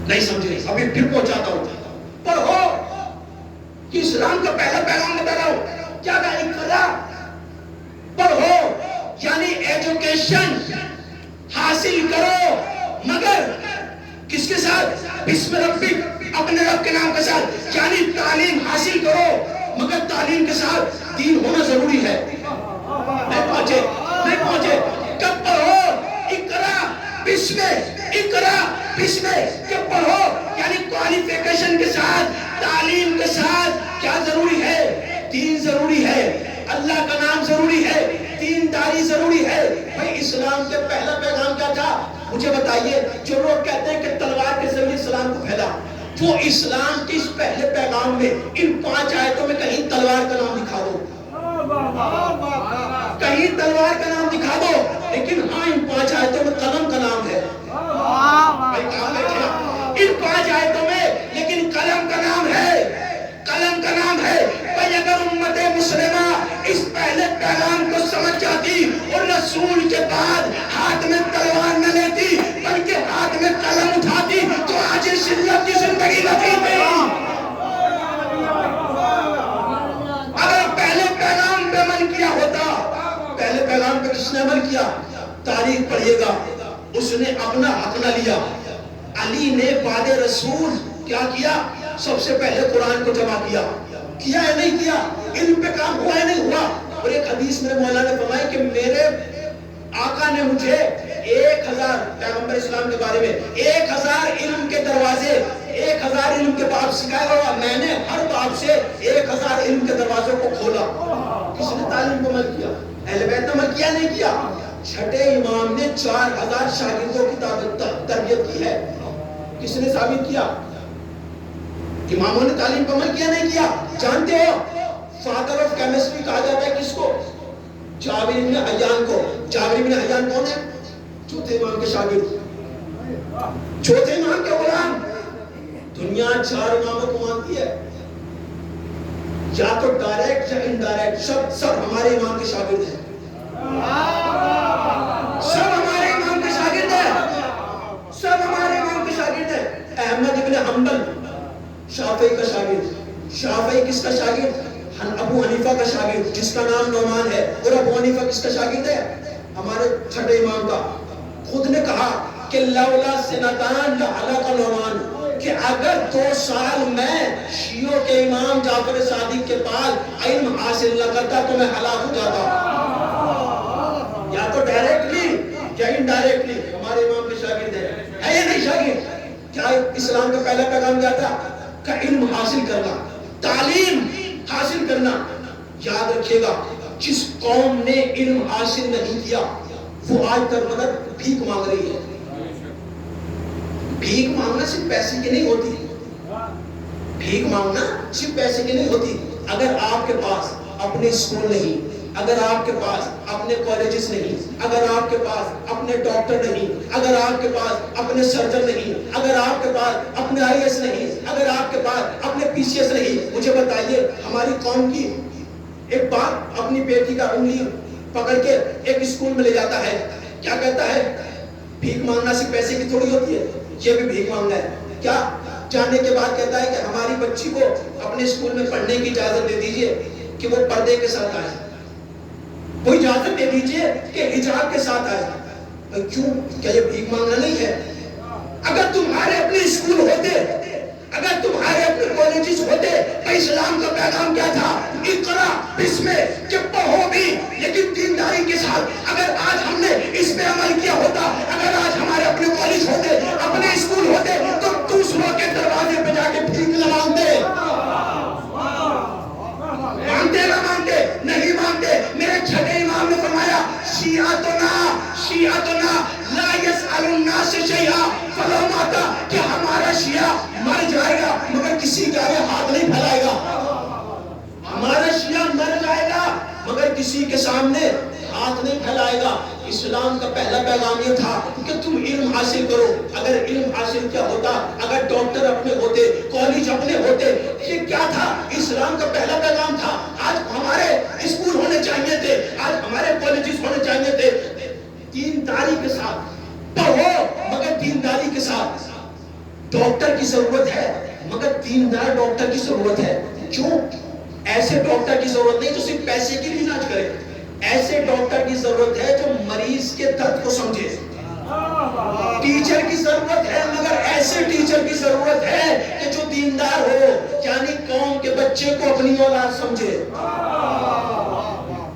نہیں سمجھے؟ ابھی پھر پہنچاتا ہوں. پڑھو. کہ اسلام کا پہلا پیغام بتا رہا ہوں. کیا کہا؟ اقرا. پڑھو یعنی ایجوکیشن حاصل کرو، مگر کس کے ساتھ؟ بسم ربک، اپنے رب کے نام کے ساتھ. یعنی تعلیم حاصل کرو مگر تعلیم کے ساتھ دین ہونا ضروری ہے. نہیں پہنچے. کب پڑھو؟ اقرا بسم، اقرا بسم کہ پڑھو یعنی کوالیفیکیشن کے ساتھ، تعلیم کے ساتھ کیا ضروری ہے؟ دین ضروری ہے، اللہ کا نام ضروری ہے، دینداری ضروری ہے. بھائی اسلام کے پہلا پیغام کیا تھا؟ مجھے بتائیے. جو لوگ کہتے ہیں کہ تلوار کے ذریعے اسلام کو پھیلا، وہ اسلام کے اس پہلے پیغام میں ان 5 آیتوں میں کہیں تلوار کا نام دکھا دو. کہیں تلوار کا نام دکھا دو، لیکن ہاں ان 5 آیتوں میں قلم کا نام ہے. ان 5 آیتوں میں لیکن قلم کا نام ہے. قلم کا نام ہے. بھائی اگر امت مسلمہ اس پہلے پیغام کو سمجھ جاتی اور رسول کے بعد ہاتھ میں تلوار نہ لیتی بلکہ ہاتھ میں قلم اٹھاتی تو آج ذلت کی زندگی نصیب نہیں. اگر پہلے پیغام پہ عمل کیا ہوتا. پہلے پیغام پہ کس نے عمل کیا؟ تاریخ پڑھیے گا. اس نے اپنا حق نہ لیا. علی نے بعد رسول کیا کیا؟ سب سے پہلے قرآن کو جمع کیا. کیا ہے نہیں کیا؟ علم پہ کام ہوا ہے نہیں ہوا؟ اور ایک حدیث میں مولا نے فرمایا کہ میرے آقا نے مجھے 1000 پیغمبر اسلام کے بارے میں 1000 علم کے دروازے، 1000 علم کے باب سکھائے اور میں نے ہر باب سے 1000 علم کے دروازوں کو کھولا. کس نے تعلیم کو عمل کیا؟ اہل بیت نے عمل کیا نہیں کیا؟ چھٹے امام نے 4000 شاگردوں کی تربیت کی ہے. کس نے ثابت کیا؟ اماموں نے تعلیم کو عمل کیا نہیں کیا؟ جانتے ہو فادر آف کیمسٹری کہا جاتا ہے کس کو؟ جابر بن حیان کو. جابر بن حیان کون ہے؟ چوتھے امام کے شاگرد، چوتھے امام کے غلام. دنیا 4 اماموں کو مانتی ہے، یا تو ڈائریکٹ یا انڈائریکٹ، سب ہمارے امام کے شاگرد ہیں. سب ہمارے امام کے شاگرد ہیں، سب ہمارے امام کے شاگرد ہیں. احمد ابن حنبل شافعی کا شاگرد. شافعی کس کا شاگرد؟ ابو حنیفہ کا شاگرد جس کا نام نعمان ہے. اور ابو حنیفہ کس کا شاگرد ہے؟ ہمارے چھٹے امام کا. خود نے کہا کہ لولا سنتان لہلک نعمان، کہ اگر 2 سال میں شیعوں کے امام جعفر صادق کے پاس علم حاصل نہ کرتا تو میں ہلاک ہو جاتا. یا تو ڈائریکٹلی یا انڈائریکٹلی ہمارے امام کے شاگرد ہے یا نہیں شاگرد؟ کیا اسلام کا پہلا پیغام کیا تھا؟ کہ علم حاصل کرنا، تعلیم حاصل کرنا. یاد رکھیے گا جس قوم نے علم حاصل نہیں کیا وہ آج تک مدد بھیک مانگ رہی ہے. بھیک مانگنا صرف پیسے کی نہیں ہوتی، بھیک مانگنا صرف پیسے کی نہیں ہوتی. اگر آپ کے پاس اپنے اسکول نہیں، اگر آپ کے پاس اپنے کالجز نہیں، اگر آپ کے پاس اپنے ڈاکٹر نہیں، اگر آپ کے پاس اپنے سرجن نہیں، اگر آپ کے پاس اپنے IAS نہیں، اگر آپ کے پاس اپنے PCS نہیں، مجھے بتائیے ہماری قوم کی ایک باپ اپنی بیٹی کا انگلی پکڑ کے ایک اسکول میں لے جاتا ہے، کیا کہتا ہے؟ بھیک مانگنا صرف پیسے کی تھوڑی ہوتی ہے، یہ بھی بھیک مانگنا ہے. کیا جاننے کے بعد کہتا ہے کہ ہماری بچی کو اپنے اسکول میں پڑھنے کی اجازت دے دیجئے کہ وہ پردے کے ساتھ آئے، وہ اجازت دے دیجئے کہ حجاب کے ساتھ آئے. کیوں؟ کیا یہ بھیک مانگنا نہیں ہے؟ اگر تمہارے اپنے اسکول ہوتے، اگر تمہارے اپنے کالجز ہوتے تو اسلام کا پیغام کیا تھا؟ اقرا بسم، کہ پڑھو بھی لیکن دینداری کے ساتھ. اگر آج ہم نے اس پہ عمل کیا ہوتا، اگر آج ہمارے اپنے کالج ہوتے، اپنے اسکول ہوتے، تو دوسروں کے دروازے پہ جا کے بھیک نہ مانگتے. مانگتے نہ مانگتے نہیں مانگتے. میرے چھٹے امام نے فرمایا شیعتنا لا يسأل الناس شیئا فلو ماتا، کہ ہمارا شیعہ مر جائے گا مگر کسی کا ہاتھ نہیں پھیلائے گا. ہمارا شیعہ مر جائے گا مگر کسی کے سامنے ہاتھ نہیں پھیلائے گا. اسلام کا پہلا پیغام یہ تھا کہ تم علم حاصل کرو. اگر علم حاصل کیا ہوتا، اگر ڈاکٹر اپنے ہوتے، کالج اپنے ہوتے، یہ کیا تھا؟ اسلام کا پہلا پیغام تھا. آج ہمارے اسکول ہونے چاہیے تھے، آج ہمارے کالجز ہونے چاہیے تھے. دینداری کے ساتھ پڑھو مگر دینداری کے ساتھ. ڈاکٹر کی ضرورت ہے مگر دیندار ڈاکٹر کی ضرورت ہے. کیوں؟ ایسے ڈاکٹر کی ضرورت نہیں جو صرف پیسے کے لیے علاج کرے. ایسے ڈاکٹر کی ضرورت ہے جو مریض کے درد کو سمجھے. ٹیچر کی ضرورت ہے مگر ایسے ٹیچر کی ضرورت ہے کہ جو دیندار ہو، یعنی قوم کے بچے کو اپنی اولاد سمجھے.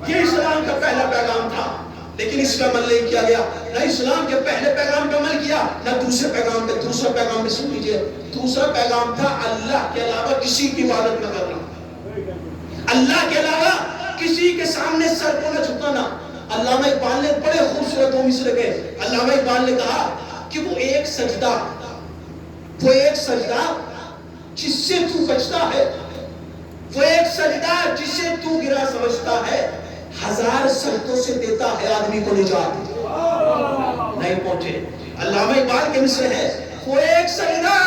یہ اسلام کا پہلا پیغام تھا لیکن اس کا عمل نہیں کیا گیا. نہ اسلام کے پہلے پیغام پہ عمل کیا نہ دوسرے پیغام پہ. دوسرا پیغام پہ سن لیجئے. دوسرا پیغام تھا اللہ کے علاوہ کسی کی عبادت نہ کرنا، اللہ کے علاوہ کسی کے سامنے سر کو نہ جھکانا. علامہ اقبال نے بڑے خوبصورت دو مصرے کے، علامہ اقبال نے کہا کہ وہ ایک سجدہ جس سے تو بچتا ہے، وہ ایک سجدہ جسے تو گرا سمجھتا ہے، 1000 سجدوں سے دیتا ہے آدمی کو نجات. نہیں پہنچے. علامہ اقبال کے مصرے ہیں، وہ ایک سجدہ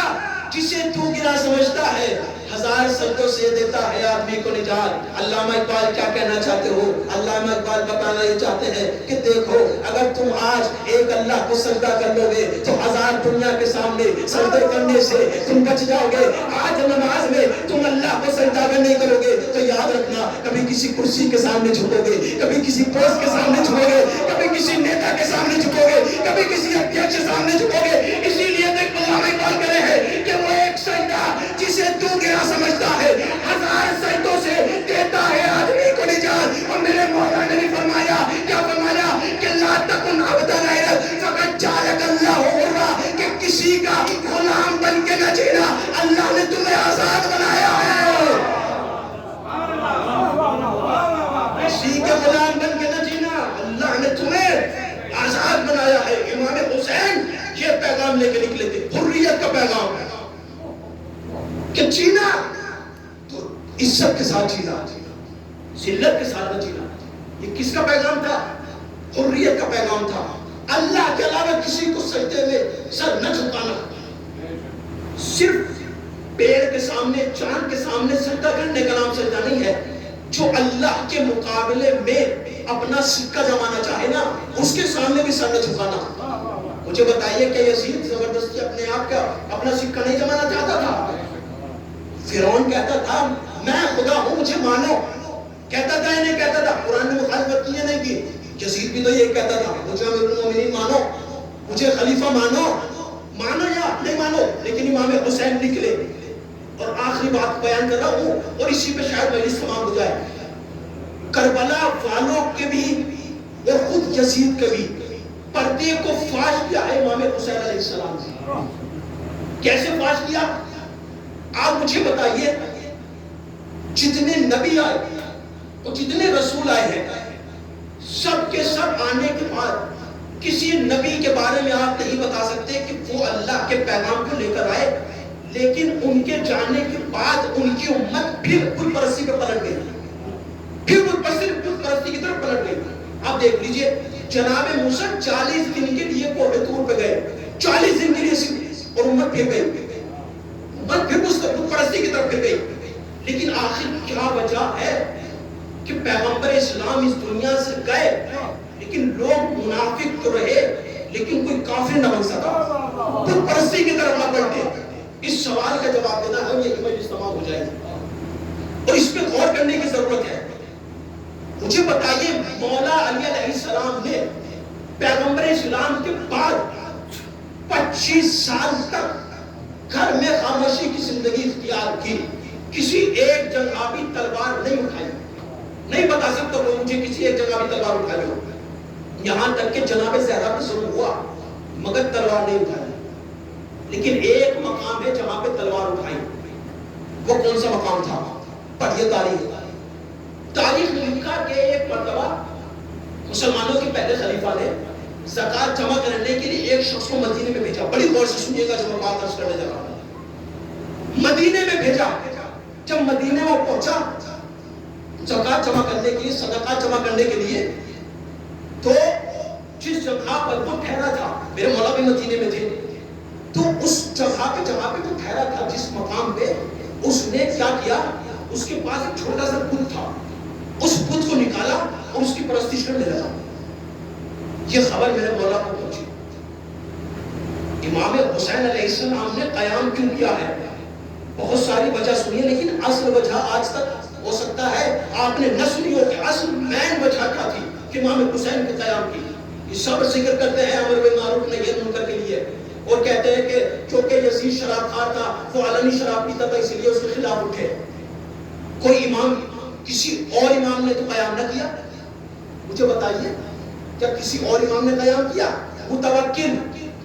جسے تو گرا سمجھتا ہے، 1000 سجدوں سے دیتا ہے آدمی کو نجات. علامہ اقبال کیا کہنا چاہتے ہو؟ علامہ اقبال بتانا یہ چاہتے ہیں کہ دیکھو اگر تم آج ایک اللہ کو سجدہ کر لو گے تو 1000 دنیا کے سامنے سجدے کرنے سے تم بچ جاؤ گے. آج نماز میں تم اللہ کو سجدہ اگر نہیں کرو گے تو یاد رکھنا کبھی کسی کرسی کے سامنے جھکو گے، کبھی کسی پوسٹ کے سامنے جھکو گے، کبھی کسی نیتا کے سامنے جھکو گے، کبھی کسی ادھیکش کے سامنے جھکو گے. اسی لیے دیکھ علامہ اقبال کہہ رہے ہیں کہ وہ ایک سجدہ جسے تو گرا سمجھتا ہے، 1000 سجدوں سے دیتا ہے آدمی کو نجات. اور میرے مولا نے بھی فرمایا، کیا فرمایا؟ کہ لا تکن عبدا غیرک فقد جعلک اللہ حرا، کہ کسی کا غلام بن کے نہ جینا. عزت کے ساتھ جینا،
ذلت کے ساتھ نہ جینا۔ یہ کس کا پیغام تھا؟ حریت کا پیغام تھا۔ اللہ کے علاوہ کسی کو سجدے میں سر نہ جھکانا، صرف پیڑ کے سامنے، چاند کے سامنے سجدہ کرنے کا نام سجدہ نہیں ہے۔ جو اللہ کے مقابلے میں اپنا سکہ جمانا چاہے نا، اس کے سامنے بھی سر نہ جھکانا۔ مجھے بتائیے کہ یزید زبردستی اپنے آپ کا اپنا سکہ نہیں جمانا چاہتا تھا؟ فرعون کہتا تھا میں خدا ہوں مجھے مانو، کہتا تھا انہیں کہتا تھا، قرآن نے مخالفت کی ہے نہیں کی؟ یزید بھی تو یہ کہتا تھا مجھے امیر المومنین مانو، مجھے خلیفہ مانو، مانو یا نہیں مانو۔ لیکن امام حسین نکلے، اور آخری بات بیان کر رہا ہوں اور اسی پہ شاید مجلس تمام ہو جائے۔ کربلا والوں کے بھی اور خود یزید کے بھی پردے کو فاش کیا ہے امام حسین علیہ السلام سے۔ کیسے فاش کیا؟ آپ مجھے بتائیے، جتنے نبی آئے اور جتنے رسول آئے ہیں، سب کے سب آنے کے بعد کسی نبی کے بارے میں آپ نہیں بتا سکتے کہ وہ اللہ کے پیغام کو لے کر آئے، لیکن ان کے جانے کے بعد ان کی امت پھر بت پرستی پہ پلٹ گئی، پھر بت پرستی کی طرف پلٹ گئی۔ آپ دیکھ لیجئے، جناب موسیٰ 40 دن کے لیے کوہ طور پہ گئے، 40 دن کے لیے، اور امت پھر گئی، امت پھر بت پرستی کی طرف پھر گئی۔ لیکن آخر کیا وجہ ہے کہ پیغمبر اسلام اس دنیا سے گئے، لیکن لوگ منافق تو رہے لیکن کوئی کافر نہ بن سکا، بت پرستی کی طرف نہ پلٹے؟ اس سوال کا جواب دینا ہے، یہ مجلس تمام ہو جائے گی اور اس پہ غور کرنے کی ضرورت ہے۔ مجھے بتائیے، مولا علی علیہ السلام نے پیغمبر اسلام کے بعد 25 سال تک گھر میں خاموشی کی زندگی اختیار کی، کسی ایک جنگابی تلوار نہیں اٹھائی۔ نہیں بتا سکتا وہ مجھے کسی ایک جنگابی تلوار اٹھائی ہو، یہاں تک کہ جناب زہرا پہ ظلم ہوا مگر تلوار نہیں اٹھائی۔ لیکن ایک مقام ہے جہاں پہ تلوار اٹھائی، وہ کون سا مقام تھا؟ پڑھیے تاریخ میں لکھا کہ ایک مرتبہ مسلمانوں کے پہلے خلیفہ نے زکوٰۃ جمع کرنے کے لیے ایک شخص کو مدینے میں بھیجا۔ بڑی غور سے سنیے گا جب میں بات عرض کرنے جا رہا ہوں۔ مدینے میں بھیجا، جب مدینے میں پہنچا زکوٰۃ جمع کرنے کے لیے، صدقات جمع کرنے کے لیے، تو جس جگہ پر وہ ٹھہرا تھا، میرے مولا بھی مدینے میں تھے، تو اس جگہ پہ وہ ٹھہرا تھا جس مقام پہ، اس نے کیا کیا؟ اس کے پاس ایک چھوٹا سا بت تھا، اس بت کو نکالا اور اس کی پرستش کرنے لگا۔ یہ خبر میرے مولا کو پہنچی۔ امام حسین علیہ السلام نے قیام کیوں کیا ہے؟ بہت ساری وجہ سنی ہے، لیکن اصل وجہ آج تک ہو سکتا ہے آپ نے نہ سنی ہو کہ اصل مین وجہ کیا تھی کہ امام حسین کے قیام کی۔ یہ سب ذکر کرتے ہیں امر بالمعروف نہی عن المنکر کے لیے، اور کہتے ہیں کہ چونکہ یزید شراب خوار تھا، وہ علنی شراب پیتا تھا، اس لیے اس کے خلاف اٹھے۔ کوئی امام، کسی اور امام نے تو قیام نہ کیا؟ مجھے بتائیے، کیا کسی اور امام نے قیام کیا؟ متوکل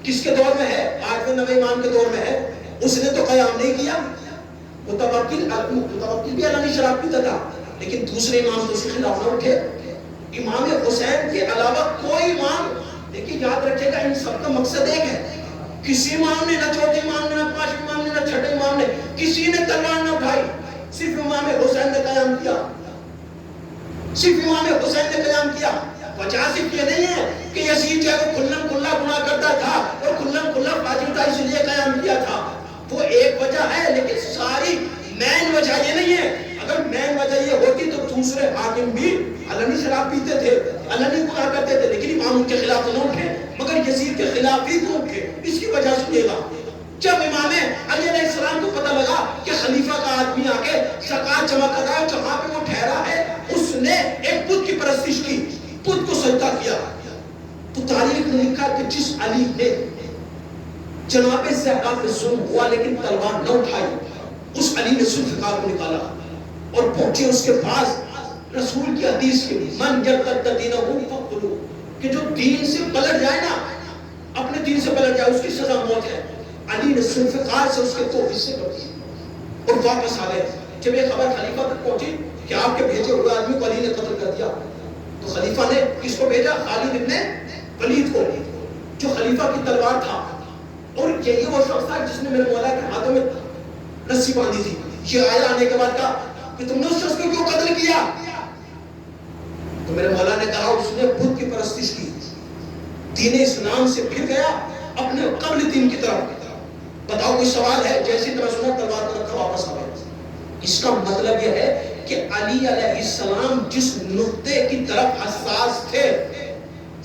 کس کے دور میں ہے؟ 8ویں 9ویں امام کے دور میں ہے، اس نے تو قیام نہیں کیا۔ متوکل بھی علنی شراب پیتا تھا، لیکن دوسرے امام تو اس کے خلاف نہ اٹھے۔ امام حسین کے علاوہ کوئی امام، لیکن یاد رکھے گا ان سب کا مقصد ایک ہے، کسی امام نے، نہ چوتھے امام نے، نہ 5ویں امام نے، نہ 6ٹھے امام نے، کسی نے تلوار نہ اٹھائی، صرف امام حسین نے قیام کیا، صرف امام حسین نے قیام کیا۔ وجہ صرف یہ نہیں ہے کہ یزید جو ہے وہ کھلم کھلا گناہ کرتا تھا اور کھلم کھلا فاجر تھا اس لیے قیام کیا تھا، وہ ایک وجہ ہے، لیکن ساری مین وجہ یہ نہیں ہے۔ اگر مین وجہ یہ ہوتی تو دوسرے حاکم بھی علنی شراب پیتے تھے، علنی گناہ کرتے تھے، لیکن امام ان کے خلاف نہ اٹھے، مگر یزید کے خلاف ہی کیوں اٹھے؟ اس کی وجہ سنیے گا۔ جب امام علی علیہ السلام کو پتہ لگا کہ خلیفہ کا آدمی آ کے زکوٰۃ جمع کر رہا ہے، جہاں پہ وہ ٹھہرا ہے اس نے ایک بت کی پرستش کی، بت کو سجدہ کیا، تو تاریخ نے لکھا کہ جس علی نے جناب زہرا پہ ظلم ہوا لیکن تلوار نہ اٹھائی، اس علی نے ذوالفقار کو نکالا اور پہنچے اس کے پاس۔ رسول کی حدیث کے من یرتد دینہ فاقتلوہ، کہ جو دین سے پلٹ جائے نا، اپنے دین سے پلٹ جائے، اس کی سزا موت ہے۔ علی نے ذوالفقار سے اس کے 2 حصے کر دیے اور واپس آ گئے۔ جب یہ خبر خلیفہ تک پہنچی کہ آپ کے بھیجے ہوئے آدمی کو علی نے قتل کر دیا، تو خلیفہ نے کس کو بھیجا؟ خالد ابن ولید کو، جو خلیفہ کی تلوار تھا، اور یہی وہ شخص تھا جس نے میرے مولا کے ہاتھوں میں رسی باندھی تھی۔ یہ آیا آنے کے بعد کہا
کہ تم نے اس شخص کو کیوں قتل کیا؟ تو میرے مولا نے کہا اس نے بت کی پرستش کی، دین اسلام سے پھر گیا اپنے قبل دین کی طرف۔ بتاؤ کوئی سوال ہے؟ جیسی طرح سنا تلوار کو رکھا واپس آ گیا۔ اس کا مطلب یہ ہے کہ علی علیہ السلام جس نقطے کی طرف حساس تھے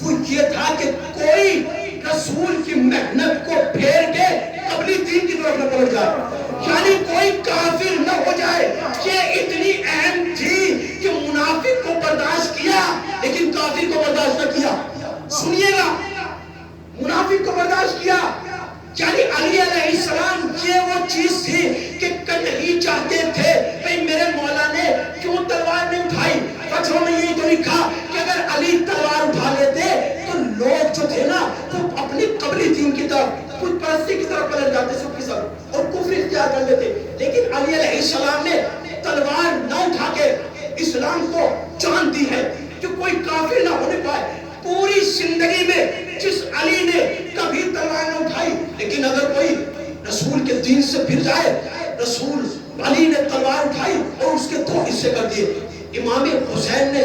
وہ یہ تھا کہ کوئی رسول کی محنت کو پھیر کے قبلی دین کی طرف نہ پلٹ جائے، یعنی کوئی کافر نہ ہو جائے۔ یہ اتنی اہم تھی کہ منافق کو برداشت کیا لیکن کافر کو برداشت نہ کیا۔ سنیے گا، منافق کو برداشت کیا، یعنی علی علیہ السلام یہ وہ چیز تھی کہ نہیں چاہتے تھے بھئی میرے مولا نے کیوں تلوار نہیں اٹھائی۔ فتحوں میں یہی تو لکھا کہ اگر علی تلوار اٹھا لیتے تو لوگ جو تھے نا وہ اپنی قبلی دین کی طرف، خود پرستی کی طرف پلٹ جاتے سب کے سب اور کفر اختیار کر لیتے۔ لیکن علی علیہ السلام نے تلوار نہ اٹھا کے اسلام کو جان دی ہے کہ کوئی کافر نہ ہونے پائے۔ پوری زندگی میں جس علی نے کبھی تلوار نہ اٹھائی، لیکن اگر کوئی رسول کے دین سے پھر جائے، رسول علی نے تلوار اٹھائی اور اس کے دو حصے کر دیے۔ امام حسین نے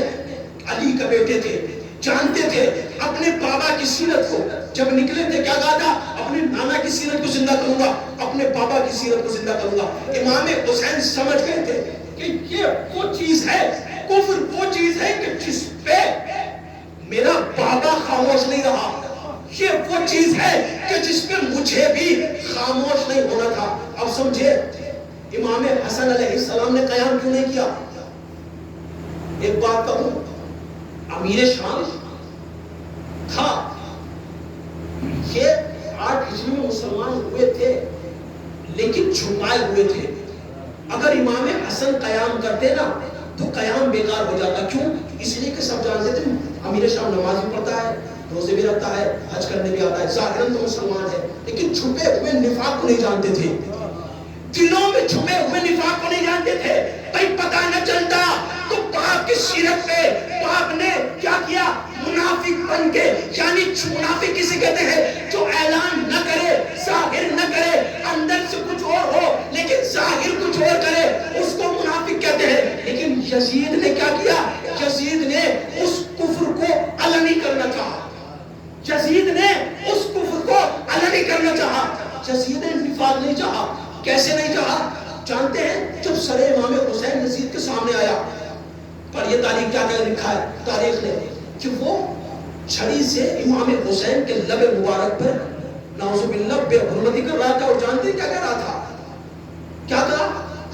علی کا بیٹے تھے، جانتے تھے اپنے بابا کی سیرت کو، جب نکلے تھے کیا کہا تھا؟ اپنے نانا کی سیرت کو زندہ کروں گا، اپنے بابا کی سیرت کو زندہ کروں گا۔ امام حسین سمجھ گئے تھے کہ یہ وہ چیز ہے، کفر وہ چیز ہے کہ جس پہ میرا بابا خاموش نہیں رہا، یہ وہ چیز ہے کہ جس پہ مجھے بھی خاموش نہیں ہونا تھا۔ اب سمجھے امام حسن علیہ السلام نے قیام کیوں نہیں کیا؟ ایک بات کہوں، امیر شام تھا، یہ 8 ہجری میں مسلمان ہوئے تھے لیکن چھپائے ہوئے تھے۔ اگر امام حسن قیام کرتے نا تو قیام بیکار ہو جاتا۔ کیوں؟ اس لیے کہ سب جانتے تھے امیر شام نماز بھی پڑھتا ہے، روزے بھی رکھتا ہے، حج کرنے بھی آتا ہے، ظاہراً تو مسلمان ہے، لیکن چھپے ہوئے نفاق کو نہیں جانتے تھے، دلوں میں چھپے ہوئے نفاق کو نہیں جانتے تھے۔ بھئی پتہ نہ چلتا تو باپ کی سیرت پہ باپ نے کیا کیا؟ منافق بن کے، یعنی منافق کسے کہتے ہیں؟ جو اعلان نہ کرے، ظاہر نہ کرے، اندر سے کچھ اور ہو لیکن ظاہر کچھ اور کرے، اس کو منافق کہتے ہیں۔ لیکن یزید نے کیا کیا؟ یزید نے اس کفر کو علنی کرنا چاہا، یزید نے اس کفر کو علنی کرنا چاہا، یزید نے نفاق نہیں چاہا۔ کیسے نہیں چاہا؟ جانتے ہیں جب سر امام حسین یزید کے سامنے آیا، پر یہ تاریخ کیا لکھا ہے تاریخ نے کہ وہ چھڑی سے امام حسین کے لب مبارک پر نعوذ باللہ بے حرمتی کر رہا تھا، اور جانتے ہیں کیا کہہ رہا تھا؟ کیا کہا؟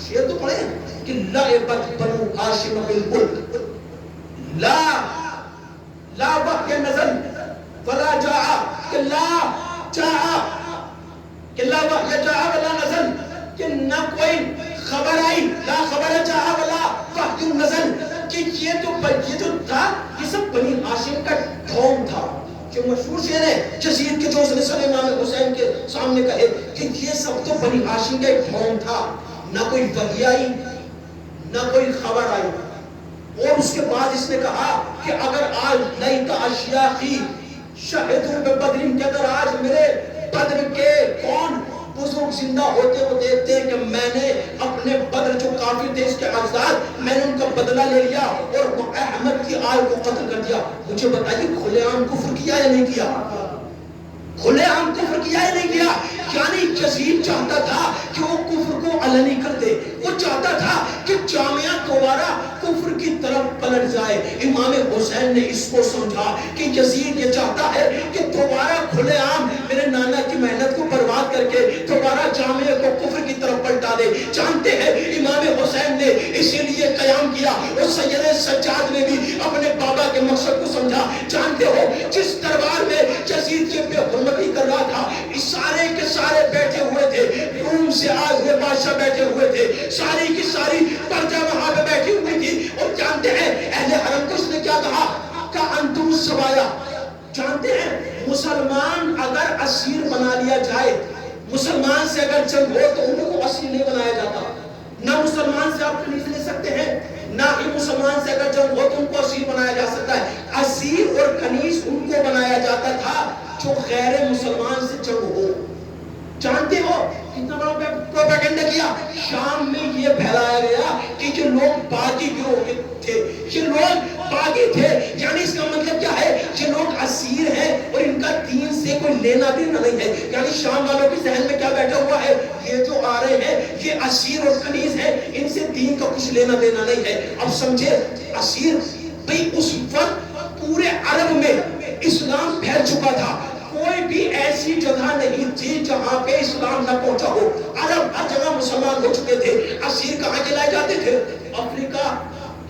شعر تو پڑھیں کہ لعبت بنو ہاشم بالملک لا وحی نزل ولا جاء، کہ لا جاء، کہ لا وحی جاء ولا نزل، کہ نہ کوئی خبر آئی، لا خبر جاء ولا وحی نزل، کہ یہ جو تھا یہ سب بنی ہاشم کا ڈھونگ تھا۔ جو مشہور شعر ہے یزید کے جو اس نے سر امام حسین کے سامنے کہے کہ یہ سب تو بنی ہاشم کا ایک ڈھونگ تھا، نہ کوئی وحی آئی نہ کوئی خبر آئی۔ اور اس کے بعد اس نے کہا کہ اگر آج لیت اشیاخی شہدوا ببدر، کہ اگر آج میرے بدر کے کون بزرگ زندہ ہوتے وہ دیکھتے ہیں کہ میں نے اپنے بدر جو کافر تھے اس کے اجداد، میں نے ان کا بدلہ لے لیا اور احمد کی آل کو قتل کر دیا۔ مجھے بتائیے کھلے عام کفر کیا یا نہیں کیا؟ کھلے عام کفر کیا یا نہیں کیا؟ یعنی یزید چاہتا تھا کہ وہ کفر کو علنی کر دے، وہ چاہتا تھا کہ جامعہ دوبارہ کفر کی طرف پلٹ جائے۔ امام حسین نے اس کو سمجھا کہ یزید یہ چاہتا ہے کہ دوبارہ کھلے عام میرے نانا کی محنت کو برباد کر کے دوبارہ جامعہ کو کفر کی طرف پلٹا دے۔ جانتے ہیں امام حسین نے اسی لیے قیام کیا، اور سید سجاد نے بھی اپنے بابا کے مقصد کو سمجھا۔ جانتے ہو جس دربار میں یزید کے بے حرمتی کر رہا تھا، سارے کے سارے بیٹھے ہوئے تھے، روم سے آئے ہوئے بادشاہ بیٹھے ہوئے تھے، ساری کی ساری پرجا وہاں پہ بیٹھی ہوئی تھی، اور جانتے ہیں اہل حرم کو اس نے کیا کہا؟ کہ انتم سوایا۔ جانتے ہیں مسلمان اگر اسیر بنا لیا جائے، مسلمان سے اگر جنگ ہو تو انہوں کو اسیر نہیں بنایا جاتا، نہ مسلمان سے آپ کنیز لے سکتے ہیں، نہ ہی مسلمان سے اگر جنگ ہو تو ان کو اسیر بنایا جا سکتا ہے۔ اسیر اور کنیز ان کو بنایا جاتا تھا جو غیر مسلمان سے جنگ ہو۔ جانتے ہو
کتنا بڑا پروپیگنڈا کیا. شام میں یہ پھیلایا گیا کہ جو لوگ باغی گروہ تھے, یہ لوگ باغی تھے, یعنی اس کا مطلب کیا ہے, یہ لوگ اسیر ہیں اور ان کا دین سے کوئی لینا دینا نہیں ہے. یعنی شام والوں کے ذہن میں کیا بیٹھا ہوا ہے, یہ جو آ رہے ہیں یہ اسیر اور کنیز ہیں, ان سے دین کا کچھ لینا دینا نہیں ہے. اب سمجھے اسیر بھئی, اس وقت پورے عرب میں اسلام پھیل چکا تھا, کوئی بھی ایسی جگہ نہیں تھی جہاں پہ اسلام نہ پہنچا ہو. عرب ہر جگہ مسلمان ہو چکے تھے. اسیر کہاں کے لائے جاتے تھے, افریقہ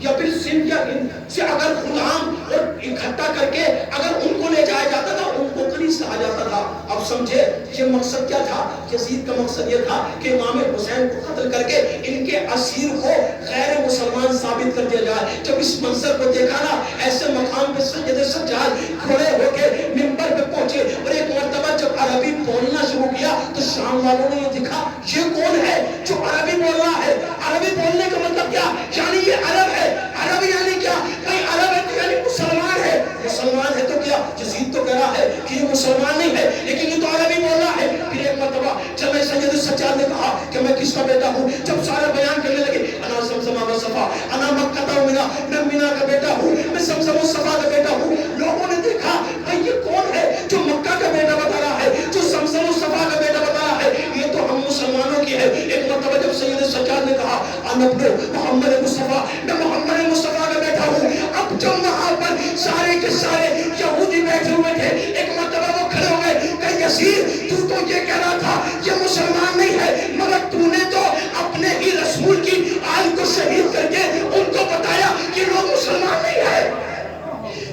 یا پھر سندھ یا ہند سے اگر غلام اور اکٹھا کر کے اگر ان کو لے جایا جاتا تھا, ان کو کنیز کہا جاتا تھا. اب سمجھے یہ مقصد کیا تھا, یزید کا مقصد یہ تھا کہ امام حسین کو قتل کر کے ان کے اسیر کو غیر مسلمان ثابت کر دیا جائے. جب اس منظر کو دیکھا نا, ایسے مقام پہ سید سجاد کھڑے ہو کے منبر پہ پہنچے اور ایک مرتبہ جب عربی بولنا شروع کیا تو شام والوں نے یہ دیکھا یہ کون ہے جو عربی بول رہا ہے. عربی بولنے کا مطلب کیا, یعنی یہ عرب ہے. عرب یعنی کیا, بھائی عرب ہے تو یعنی مسلمان ہے. مسلمان ہے تو کیا, یزید تو کہہ رہا ہے کہ یہ مسلمان نہیں ہے لیکن یہ تو عربی بول رہا ہے. پھر ایک مرتبہ جب میں سید سجاد نے کہا کہ میں کس کا بیٹا ہوں, جب سارا بیان کرنے لگے, انا زمزم و صفا انا مکہ و منا, میں منا کا بیٹا ہوں, میں زمزم و صفا کا بیٹا ہوں. لوگوں نے دیکھا بھائی یہ کون ہے جو مکہ کا بیٹا بتا رہا ہے, جو زمزم و صفا کا بیٹا بتا رہا ہے, یہ تو ہم مسلمانوں کی ہے. ایک مرتبہ جب سید سجاد نے کہا انا ابن محمد مصطفیٰ, میں محمد مصطفیٰ کا بیٹا ہوں. اب جب وہاں پر سارے کے سارے یہودی بیٹھے ہوئے تھے, ایک مرتبہ وہ کھڑے ہو گئے کہ یزید تو یہ کہہ رہا تھا یہ مسلمان نہیں ہے, مگر تو نے تو اپنے ہی رسول کی آل کو شہید کر کے ان کو بتایا کہ لوگ مسلمان نہیں ہے,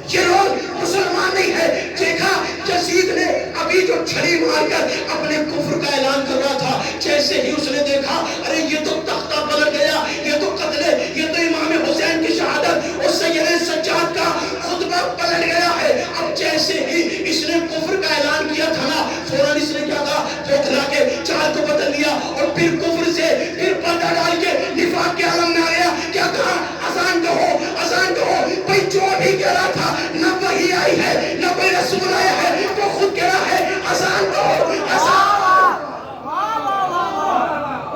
یہ لوگ مسلمان نہیں ہے. دیکھا یزید نے ابھی جو چھڑی مار کر اپنے کفر کا اعلان کر رہا تھا, جیسے ہی اس نے دیکھا ارے یہ تو تختہ پلٹ گیا, یہ تو قتل ہے, یہ تو امام حسین کی شہادت اور سید سجاد کا خطبہ پلٹ گیا ہے. اب جیسے ہی اس نے کفر کا اعلان کیا تھا نا, فوراً اس نے کیا کہا, بوکھلا کے چال کو بدل لیا اور پھر کفر سے پھر پردہ ڈال کے نفاق کے عالم میں آیا. کیا کہا, اذان کہو, اذان کہو. بھئی جو بھی کہہ رہا تھا نہ وحی آئی ہے نہ کوئی رسول آیا ہے, وہ خود کہہ رہا ہے اذان کہو, اذان.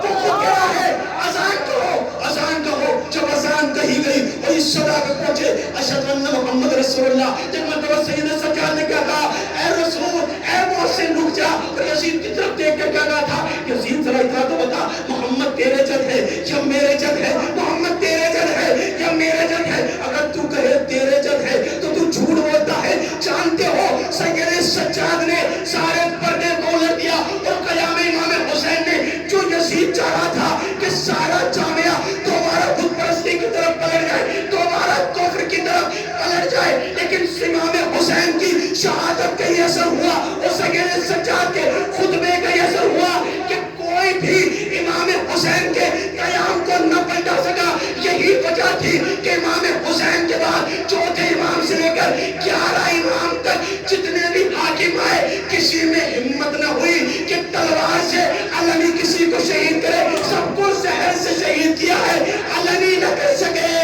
وہ خود کہہ رہا ہے اذان کہو, اذان کہو. جب اذان کہی گئی اور اس صدا پہ پہنچے اشہد ان محمد رسول اللہ, جب مرتبہ سید سجاد نے کیا کہا, اے رسول, اے محسن رک جا. اور یزید کی طرف دیکھ کے کیا کہا تھا, یزید ذرا اتنا تو بتا, محمد تیرے جد ہے یا میرے جد ہے, محمد تیرے جد ہے یا میرے جد ہے. اگر تو کہے تیرے جد ہے تو تو جھوٹ بولتا ہے. جانتے ہو سید سجاد نے سارے پردے کو الٹ دیا اور قیام امام حسین نے جو یزید چاہا تھا کہ سارا جامعہ دوبارہ بت پرستی کی طرف پلٹ جائے, دوبارہ کفر کی طرف پلٹ جائے, لیکن امام حسین کی شہادت کا یہ اثر ہوا اور سید سجاد کے خطبے کا یہ اثر ہوا کہ کوئی بھی امام حسین کے قیام کو نہ پلٹا سکا. یہی وجہ تھی کہ امام حسین کے بعد چوتھے امام سے لے کر 11 امام تک جتنے بھی حاکم آئے, کسی میں ہمت نہ ہوئی کہ تلوار سے علنی کسی کو شہید کرے. سب کو زہر سے شہید کیا ہے, علنی نہ کر سکے.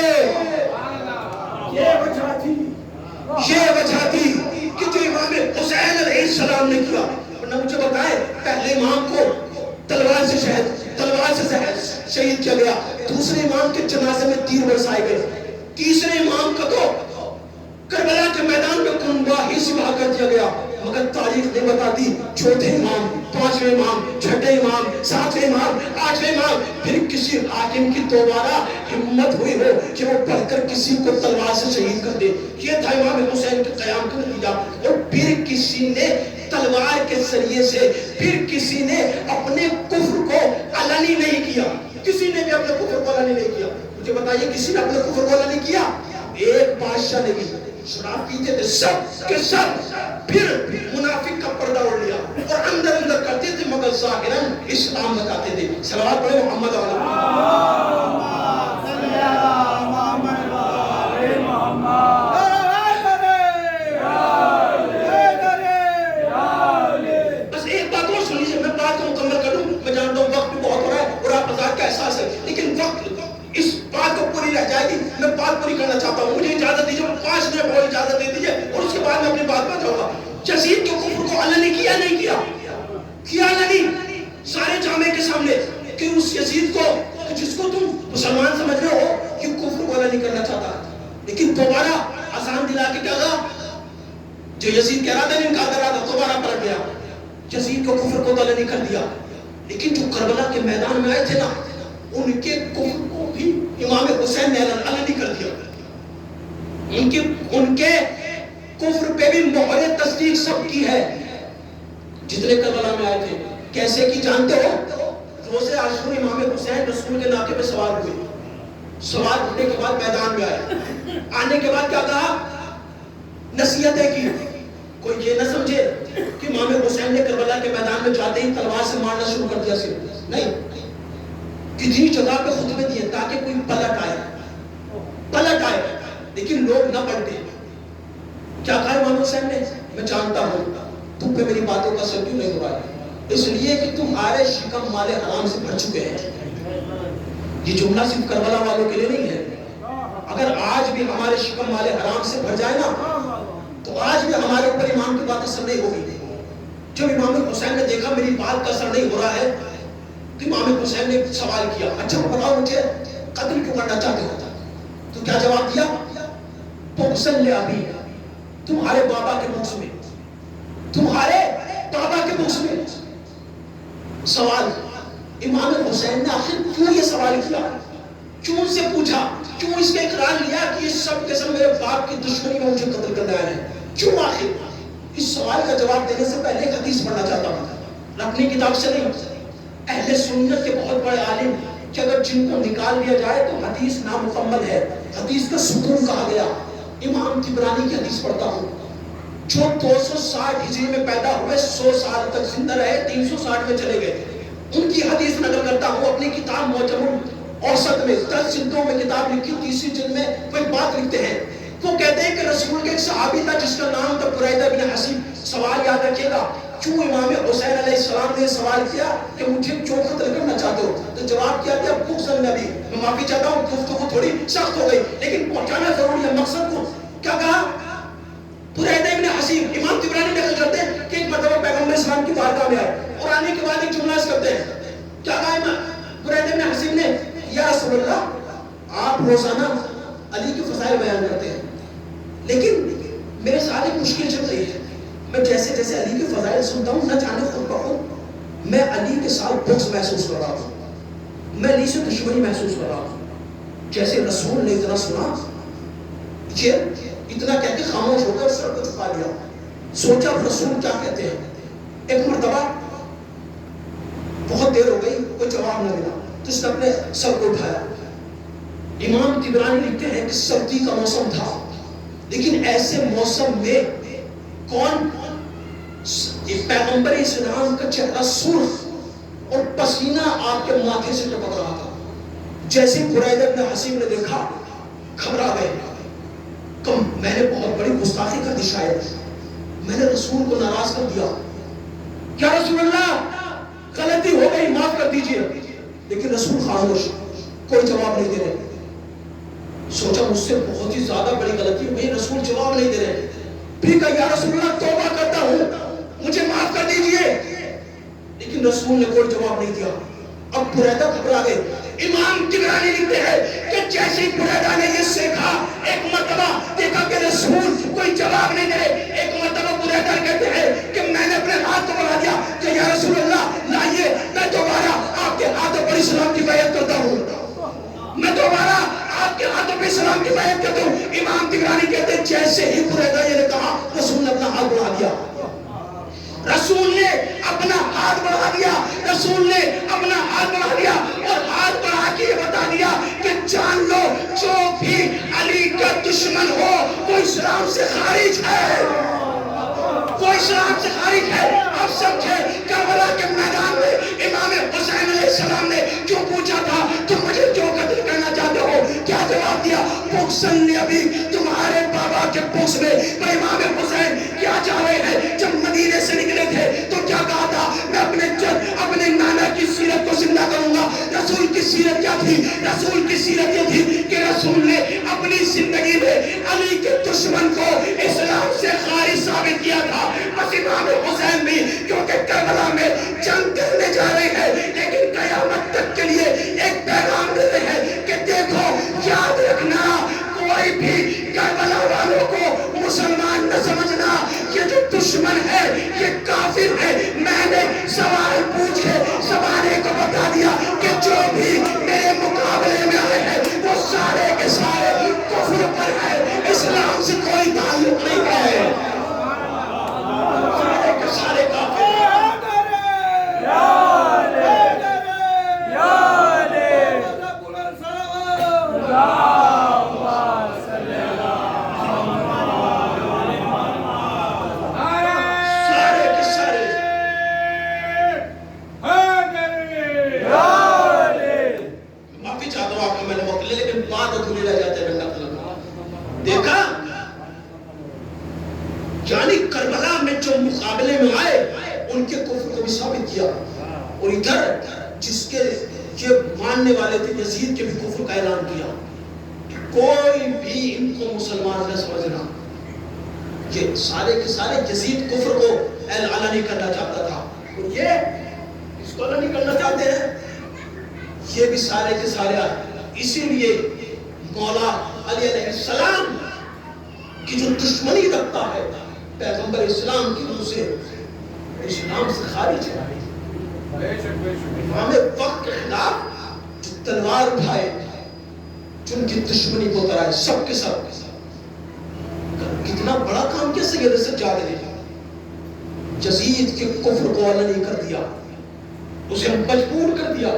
یہ وجہ تھی کہ جو امام حسین علیہ السلام نے کیا. ورنہ مجھے بتائیں, پہلے امام کو تلوار سے شہید کیا گیا, دوسرے امام کے جنازے میں تیر برسائے گئے, تیسرے امام کا تو کربلا کے میدان میں کنبہ ہی سوا کر دیا گیا. مگر تاریخ نہیں بتاتی چوتھے امام, پانچویں امام, چھٹے امام, ساتویں امام, آٹھویں امام, پھر کسی حاکم کی دوبارہ ہمت ہوئی ہو کہ وہ پڑھ کر کسی کو تلوار سے شہید کر دے. یہ تھا امام حسین کے قیام کا نتیجہ. اور پھر کسی نے تلوار کے ذریعے سے, پھر کسی نے اپنے کفر کو علنی نہیں کیا, کسی نے بھی اپنے کفر کو علنی نہیں کیا. مجھے بتائیے کسی نے اپنے کفر کو علنی کیا؟ ایک بادشاہ نے بھی. شراب پیتے تھے سب کے سب, پھر منافق کا پردہ اوڑھ لیا اور اندر اندر کرتے تھے مگر ظاہراً اسلام بتاتے تھے. صلوات پڑھیں محمد بس ایک بات اور سن لیجیے, میں بات کو مکمل کر دوں. میں جانتا ہوں وقت بھی بہت ہو رہا ہے اور آپ آزاد کا احساس ہے, لیکن وقت اس بات کو پوری رہ جائے گی. میں بات پوری کرنا چاہتا ہوں, مجھے اجازت دیجیے, 5 منٹ اور اجازت دے دیجیے اور اس کے بعد میں اپنی بات بتا جاؤں گا. یزید کے کفر کو علنی کیا نہیں کیا, کیا نہیں. سارے جامعے
نہیں کرنا چاہتا, لیکن دوبارہ آسان دلا کے کیا کہا, جو یزید کہہ رہا تھا انکار کر رہا تھا دوبارہ پلٹ گیا, یزید کو کفر کو تلے نہیں کر دیا. لیکن جو کربلا کے میدان میں آئے تھے نا, ان کے کفر کو بھی امام حسین نے علنی کر دیا. ان کے کفر پہ بھی مہر تصدیق سب کی ہے جتنے کربلا میں آئے تھے. کیسے کی جانتے ہو؟ روزے عاشور امام حسین رسول کے ناکے پہ سوار ہوئے. سوار ہونے کے بعد میدان میں آئے. آنے کے بعد کیا کہا؟ نصیحتیں کی. کوئی یہ نہ سمجھے کہ امام حسین نے کربلا کے میدان میں جاتے ہی تلوار سے مارنا شروع کر دیا صرف نہیں. کتنی جگہ پہ خطبے دیے تاکہ کوئی پلٹ آئے لیکن لوگ نہ پلٹے. کیا کہا امام حسین نے؟ میں جانتا ہوں تم پہ میری باتوں کا اثر کیوں نہیں ہو رہا ہے, اس لیے کہ تمہارے شکم مال حرام سے بھر چکے ہیں. یہ جملہ صرف کربلا والوں کے لیے نہیں ہے. اگر آج بھی ہمارے شکم مال حرام سے بھر جائے نا تو آج بھی ہمارے اوپر امام کی بات اثر نہیں ہوگی. جب امام حسین نے دیکھا میری بات کا اثر نہیں ہو رہا ہے تو امام حسین نے سوال کیا, اچھا بتاؤ مجھے قتل کیوں کرنا چاہتے ہو؟ تو کیا جواب دیا؟ بغضاً لأبی, تمہارے بابا کے بغض میں, تمہارے بابا کے بغض میں. سوال امام حسین نے آخر کیوں یہ سوال کیا, کیوں ان سے پوچھا, کیوں اس کا اقرار لیا کہ یہ سب کے سب میرے باپ کی دشمنی میں مجھے قتل کرنے آئے ہیں؟ کیوں آخر؟ اس سوال کا جواب دینے سے پہلے ایک حدیث پڑھنا چاہتا ہوں, اپنی کتاب سے نہیں. اہل سنت کے بہت بڑے عالم کہ اگر جن کو نکال لیا جائے تو حدیث نامکمل ہے, حدیث کا ستون کہا گیا. امام طبرانی کی حدیث پڑھتا ہوں جو 260 ہجری میں پیدا ہوئے, 100 سال تک زندہ رہے, 360 میں چلے گئے. ان کی حدیث نقل کرتا ہوں اپنی کتاب معجم الاوسط میں. 10 جلدوں میں کتاب لکھی, تیسری جلد میں وہ ایک بات لکھتے ہیں. وہ کہتے ہیں کہ رسول کے ایک صحابی تھا جس کا نام تھا بریدہ بن حصیب. سوال یاد رکھیے گا, کیوں امام حسین علیہ السلام نے سوال کیا کہ مجھے کیوں قتل کرنا چاہتے ہو؟ تو جواب کیا دیا, بغضاً لأبی. میں معافی چاہتا ہوں گفتگو تھوڑی سخت ہو گئی لیکن پہنچانا ضروری ہے مقصد کو. کیا کہا؟ بریدہ بن حصیب. امام طبرانی نقل کرتے ہیں کہ ایک مرتبہ پیغمبر اسلام کی بارگاہ میں آئے اور آنے کے بعد ایک جملہ کرتے ہیں. کیا کہا بریدہ بن حصیب نے؟ یا رسول اللہ, آپ روزانہ علی کے فضائل بیان کرتے ہیں لیکن میرے ساتھ ایک مشکل چل رہی ہے. میں جیسے جیسے علی کے فضائل سنتا ہوں نہ جانے خود بخود میں علی کے ساتھ بغض محسوس کر رہا ہوں, میں علی سے دشمنی محسوس کر رہا ہوں. جیسے رسول نے اتنا سنا, یہ اتنا کہہ کے خاموش ہو کر سر کو چھپا لیا. سوچا رسول کیا کہتے ہیں. ایک مرتبہ بہت دیر ہو گئی, کوئی جواب نہ ملا تو اس نے اپنے سر کو اٹھایا. امام طبرانی لکھتے ہیں کہ سردی کا موسم تھا لیکن ایسے موسم میں کون پیغمبر اسلام کا چہرہ سرخ اور پسینہ آپ کے ماتھے سے ٹپک رہا تھا. جیسے بریدہ بن حصیب نے دیکھا گھبرا گئے. میں نے بہت بڑی گستاخی کر دی, شاید میں نے رسول کو ناراض کر دیا. کیا رسول اللہ غلطی ہو گئی, معاف کر دیجئے. لیکن رسول خاموش, کوئی جواب نہیں دے رہے. سوچا مجھ سے بہت ہی زیادہ بڑی غلطی ہو گئی, رسول جواب نہیں دے رہے. پھر کہا یا رسول اللہ توبہ کرتا ہوں, مجھے معاف کر دیجئے. لیکن رسول نے کوئی جواب نہیں دیا. اب بریدہ گھبرا گئے. امام طبرانی لکھتے ہیں کہ جیسے ہی بریدہ نے یہ سیکھا, ایک مرتبہ دیکھا کہ رسول کوئی جواب نہیں دے رہے. ایک مرتبہ بریدہ کہتے ہیں کہ میں نے اپنے ہاتھ کو بڑھا دیا کہ یا رسول اللہ لائیے, میں دوبارہ آپ کے ہاتھوں پر اسلام کی بیعت کرتا ہوں, میں دوبارہ آپ کے ہاتھوں پہ اسلام کی بیعت کرتا ہوں. امام طبرانی کہتے ہیں جیسے ہی بریدہ یہ نے کہا رسول نے اپنا ہاتھ بڑھا دیا. رسول نے اپنا ہاتھ بڑھا دیا, رسول نے اپنا ہاتھ بڑھا دیا اور ہاتھ بڑھا کے یہ بتا دیا کہ جان لو جو بھی علی کا دشمن ہو وہ اسلام سے خارج ہے, وہ اسلام سے خارج ہے. اب سمجھے کربلا کے میدان میں امام حسین علیہ السلام نے جو پوچھا تھا تم مجھے کیوں قتل کرنا چاہتے ہو, کیا جواب دیا؟ بغضاً لأبی, تمہارے بابا کے بغض میں. تو امام حسین کیا چاہ رہے ہیں؟ جب مدینے سے نکلے تھے تو کیا کہا تھا؟ میں اپنے جد اپنے نانا کی سیرت کو زندہ کروں گا. رسول کی سیرت کیا تھی؟ رسول کی سیرت یہ تھی کہ رسول نے اپنی زندگی میں علی کے دشمن کو اسلام سے خارج ثابت کیا تھا. بس امام حسین بھی کیونکہ کربلا میں جنگ کرنے جا رہے ہیں لیکن قیامت تک کے لیے ایک پیغام دے رہے ہیں کہ دیکھو یاد رکھنا بھی کربلا والوں کو مسلمان نہ سمجھنا، یہ جو دشمن ہے یہ کافر ہے۔ میں نے سوال پوچھ کے زمانے کو بتا دیا کہ جو بھی میرے مقابلے میں آئے ہیں وہ سارے کے سارے کفر پر ہے، اسلام سے کوئی تعلق نہیں ہے، سارے کے سارے کافر ہیں۔ دیکھا یعنی کربلا میں جو مقابلے میں آئے ان کے کفر کو بھی ثابت کیا، اور ادھر جس کے یہ ماننے والے تھے یزید کے بھی کفر کا اعلان کیا کہ کوئی بھی ان کو مسلمان نہ سمجھنا۔ یہ سارے کے سارے یزید کفر کو اعلان کرنا چاہتا تھا، اور یہ اس کو نہیں کرنا چاہتے ہیں، یہ بھی سارے کے سارے آئے۔ اسی لیے مولا علی علیہ السلام کی جو دشمنی رکھتا ہے پیغمبر اسلام کی روح سے، اسلام سے خارج ہے۔ امام وقت کے خلاف جو تلوار اٹھائے، جن کی دشمنی کو کرائے، سب کے سب کتنا بڑا کام کیا سید سجاد نے یزید کے کفر کو علنی کر دیا، اسے مجبور کر دیا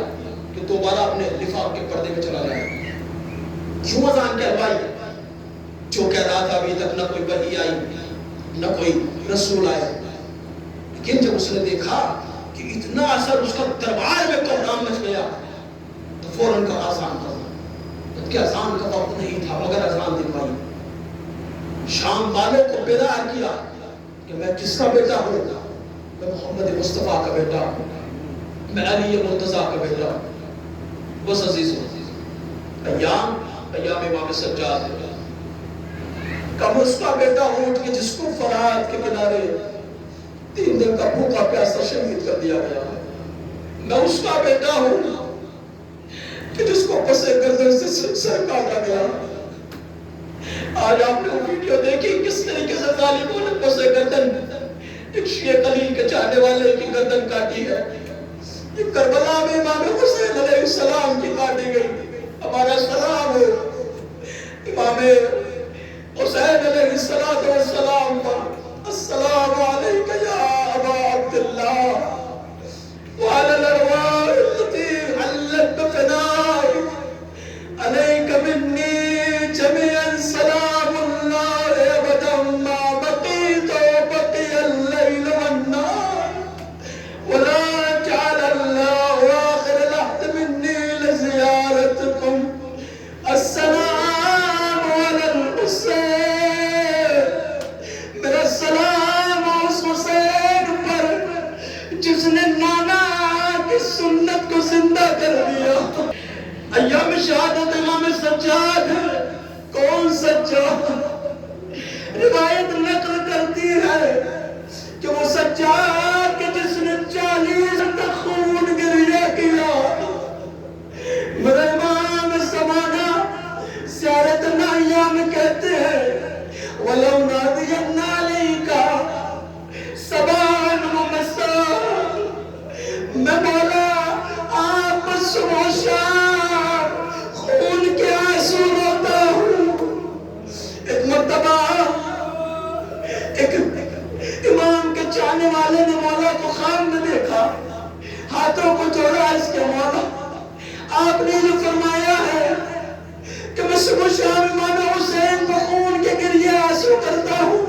کہ دوبارہ اپنے نفاق کے پردے میں چلا جائے۔ کیوں اذان کہلوائی؟ جو کہہ رہا تھا ابھی تک نہ کوئی وحی آئی نہ کوئی رسول آئے، لیکن جب اس نے دیکھا کہ اتنا اثر اس کا دربار میں کوہرام مچ گیا تو فوراً کہا اذان کرنا، جبکہ اذان کا وقت نہیں تھا مگر اذان دلوائی۔ شام والوں کو بیدار کیا کہ میں کس کا بیٹا ہوں؟ میں محمد مصطفیٰ کا بیٹا ہوں، میں علی مرتضیٰ کا بیٹا ہوں۔ بس عزیزوں، ایام امام سجاد ہے، کم اس کا بیٹا ہوں کہ جس کو فرات کے کنارے 3 دن کا بھوکا پیاسا شہید کر دیا گیا ہے۔ میں اس کا بیٹا ہوں کہ جس کو پسے گردن سے سر کاٹا گیا۔ آج آپ نے وہ ویڈیو دیکھی کس طریقے سے ظالموں نے پسے گردن ایک شیعہ قلیل کے چاہنے والے کی گردن کاٹی ہے۔ یہ کربلا میں امام حسین علیہ السلام کی کاٹی گئی۔ ہمارا سلام ہو امام حسین علیہ السلام پر، السلام علیکہ یا ابا عبداللہ وعلی الارواح التي حلت بفنائك علیک منی جميعا سلام اللہ ابدا ما بقیت وبقی اللیل والنار ولا جعل اللہ آخر لحظ منی لزیارتکم السلام علی الحسین۔ میرا سلام اس حسین پر جس نے نانا کی سنت کو زندہ کر دیا۔ ایام شہادت امام سجاد، کون سجاد؟ روایت نقل کرتی ہے کہ وہ سجاد کہ جس نے 40 تک خون گریہ کیا۔ میرا امام زمانہ سیارت نائیہ میں کہتے ہیں وَلَوْ نَادِيَنَّ عَلَيْكَ صَبَاحًا وَمَسَاءً، میں مولا آپ صبح شام خون کے آنسو روتا ہوں۔ ایک مرتبہ ایک امام کے چاہنے والے نے مولا کو خواب میں دیکھا، ہاتھوں کو جوڑا اس کے مولا آپ نے جو فرمایا ہے کہ میں صبح شام امام حسین کو خون کے گریہ آنسو کرتا ہوں،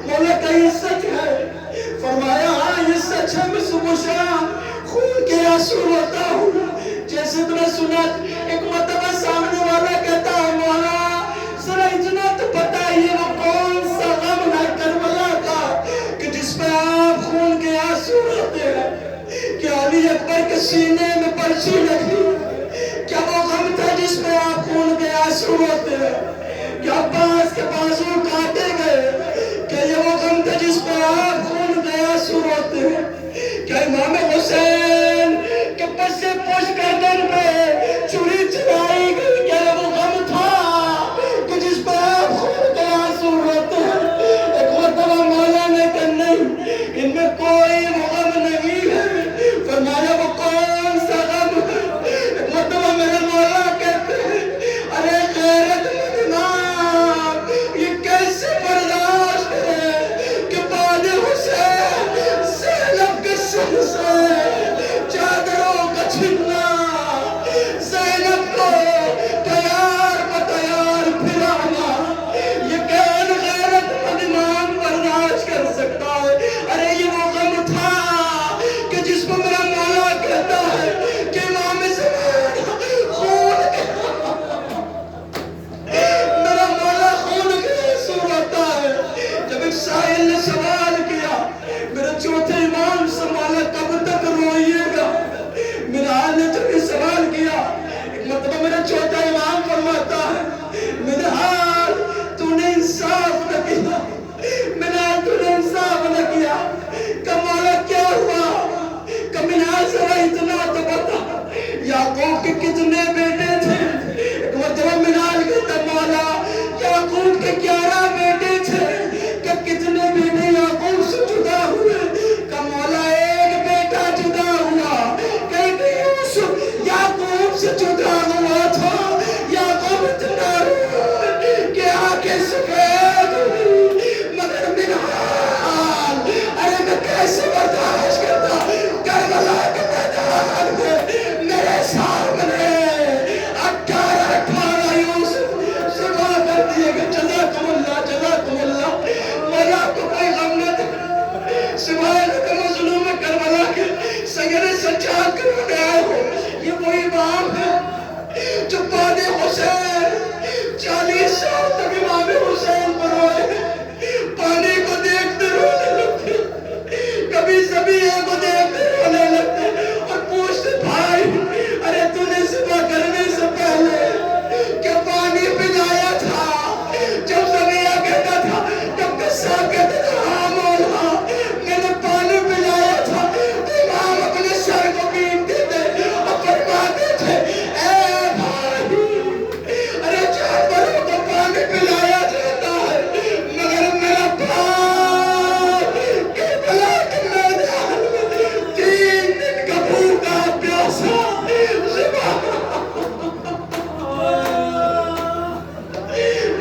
مولا کا یہ سچ ہے؟ فرمایا ہاں یہ سچ ہے، میں صبح شام خون کے آنسو روتا ہوں۔ جیسے تم نے سنا ایک مرتبہ سامنے والا کہتا ہے مولا ذرا اتنا تو بتائیے وہ کون سا غم ہے کربلا کا کہ جس میں آپ خون کے آنسو روتے ہیں؟ کیا علی اکبر کے سینے میں پرچی لگی؟ کیا وہ غم تھا جس میں آپ خون کے آنسو روتے ہیں؟ کیا عباس کے بازو کاٹے گئے؟ کیا یہ وہ غم تھا جس میں آپ خون کے آنسو روتے ہیں؟ کیا امام حسین کے پسے پوش گردن پہ چوری چلائی گئی؟ کیا وہ غم تھا کہ جس پہ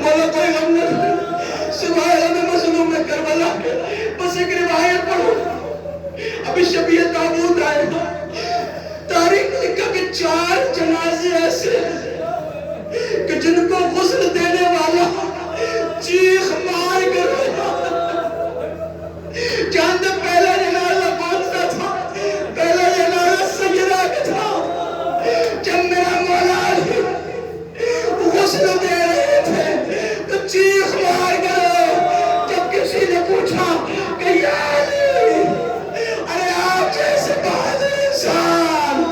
بولا کوئی غم نہیں سوائے غم مظلوم کربلا کے، بس ایک روایت پڑھو ابھی شبیہ تابوت آئے تاریخ نے لکھا کہ 4 جنازے ایسے کہ جن کو غسل دینے والا چیخ مار کر جانتے پہلا جنازہ کون سا تھا؟ پہلا جنازہ سیدہ کا تھا۔ جب میرا مولا علی غسل دے رہے تھے تو چیخ مار کر جب کسی نے پوچھا کہ یا علی ارے آپ جیسے بہادر انسان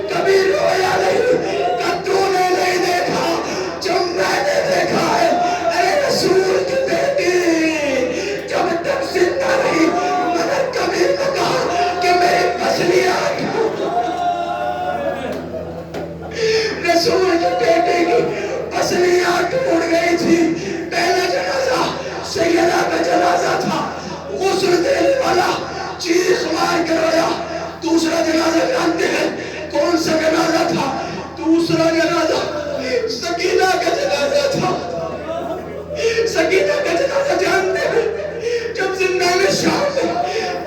کبھی رویا نہیں کہ تو نے نہیں دیکھا جب میں نے دیکھا ہے ارے رسول کی بیٹی جب تک زندہ رہی مگر کبھی نہ کہا کہ میری پسلیاں رسول کی بیٹی کی پسلیاں ٹوٹ گئی تھی۔ پہلا جنازہ سیدہ کا جنازہ تھا، غسل دینے والا چیخ مار کر رویا۔ دوسرا جنازہ جانتے ہیں کون سا جنازہ تھا؟ دوسرا جنازہ سکینہ کا جنازہ تھا۔ سکینہ کا جنازہ جانتے ہیں جب زندان شام میں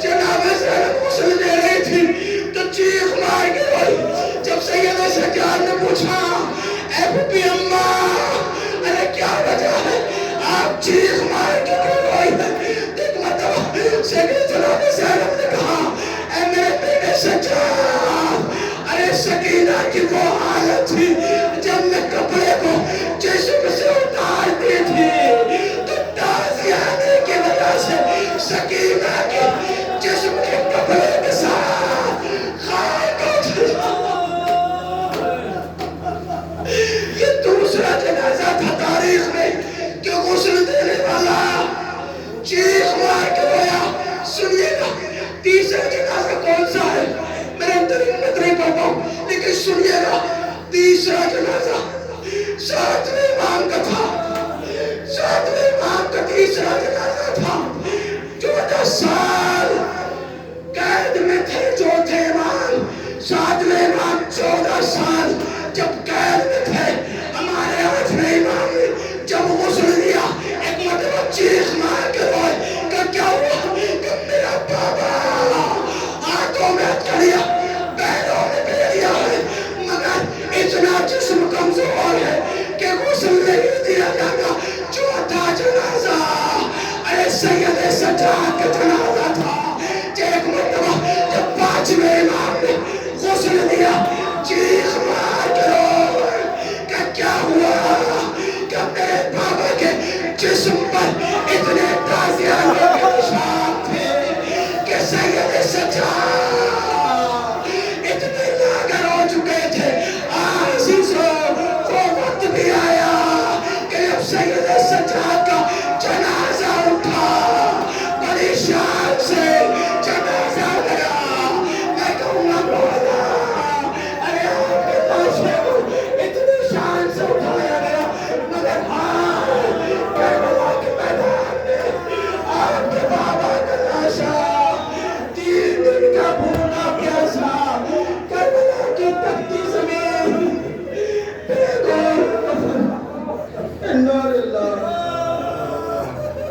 جناب زینب غسل دے رہی تھی تو چیخ مار کے روئی۔ جب سیدہ سجاد نے پوچھا اے بی اماں ارے کیا وجہ ہے آپ چیخ مار کے کیوں روئی ہے؟ ایک مرتبہ سیدہ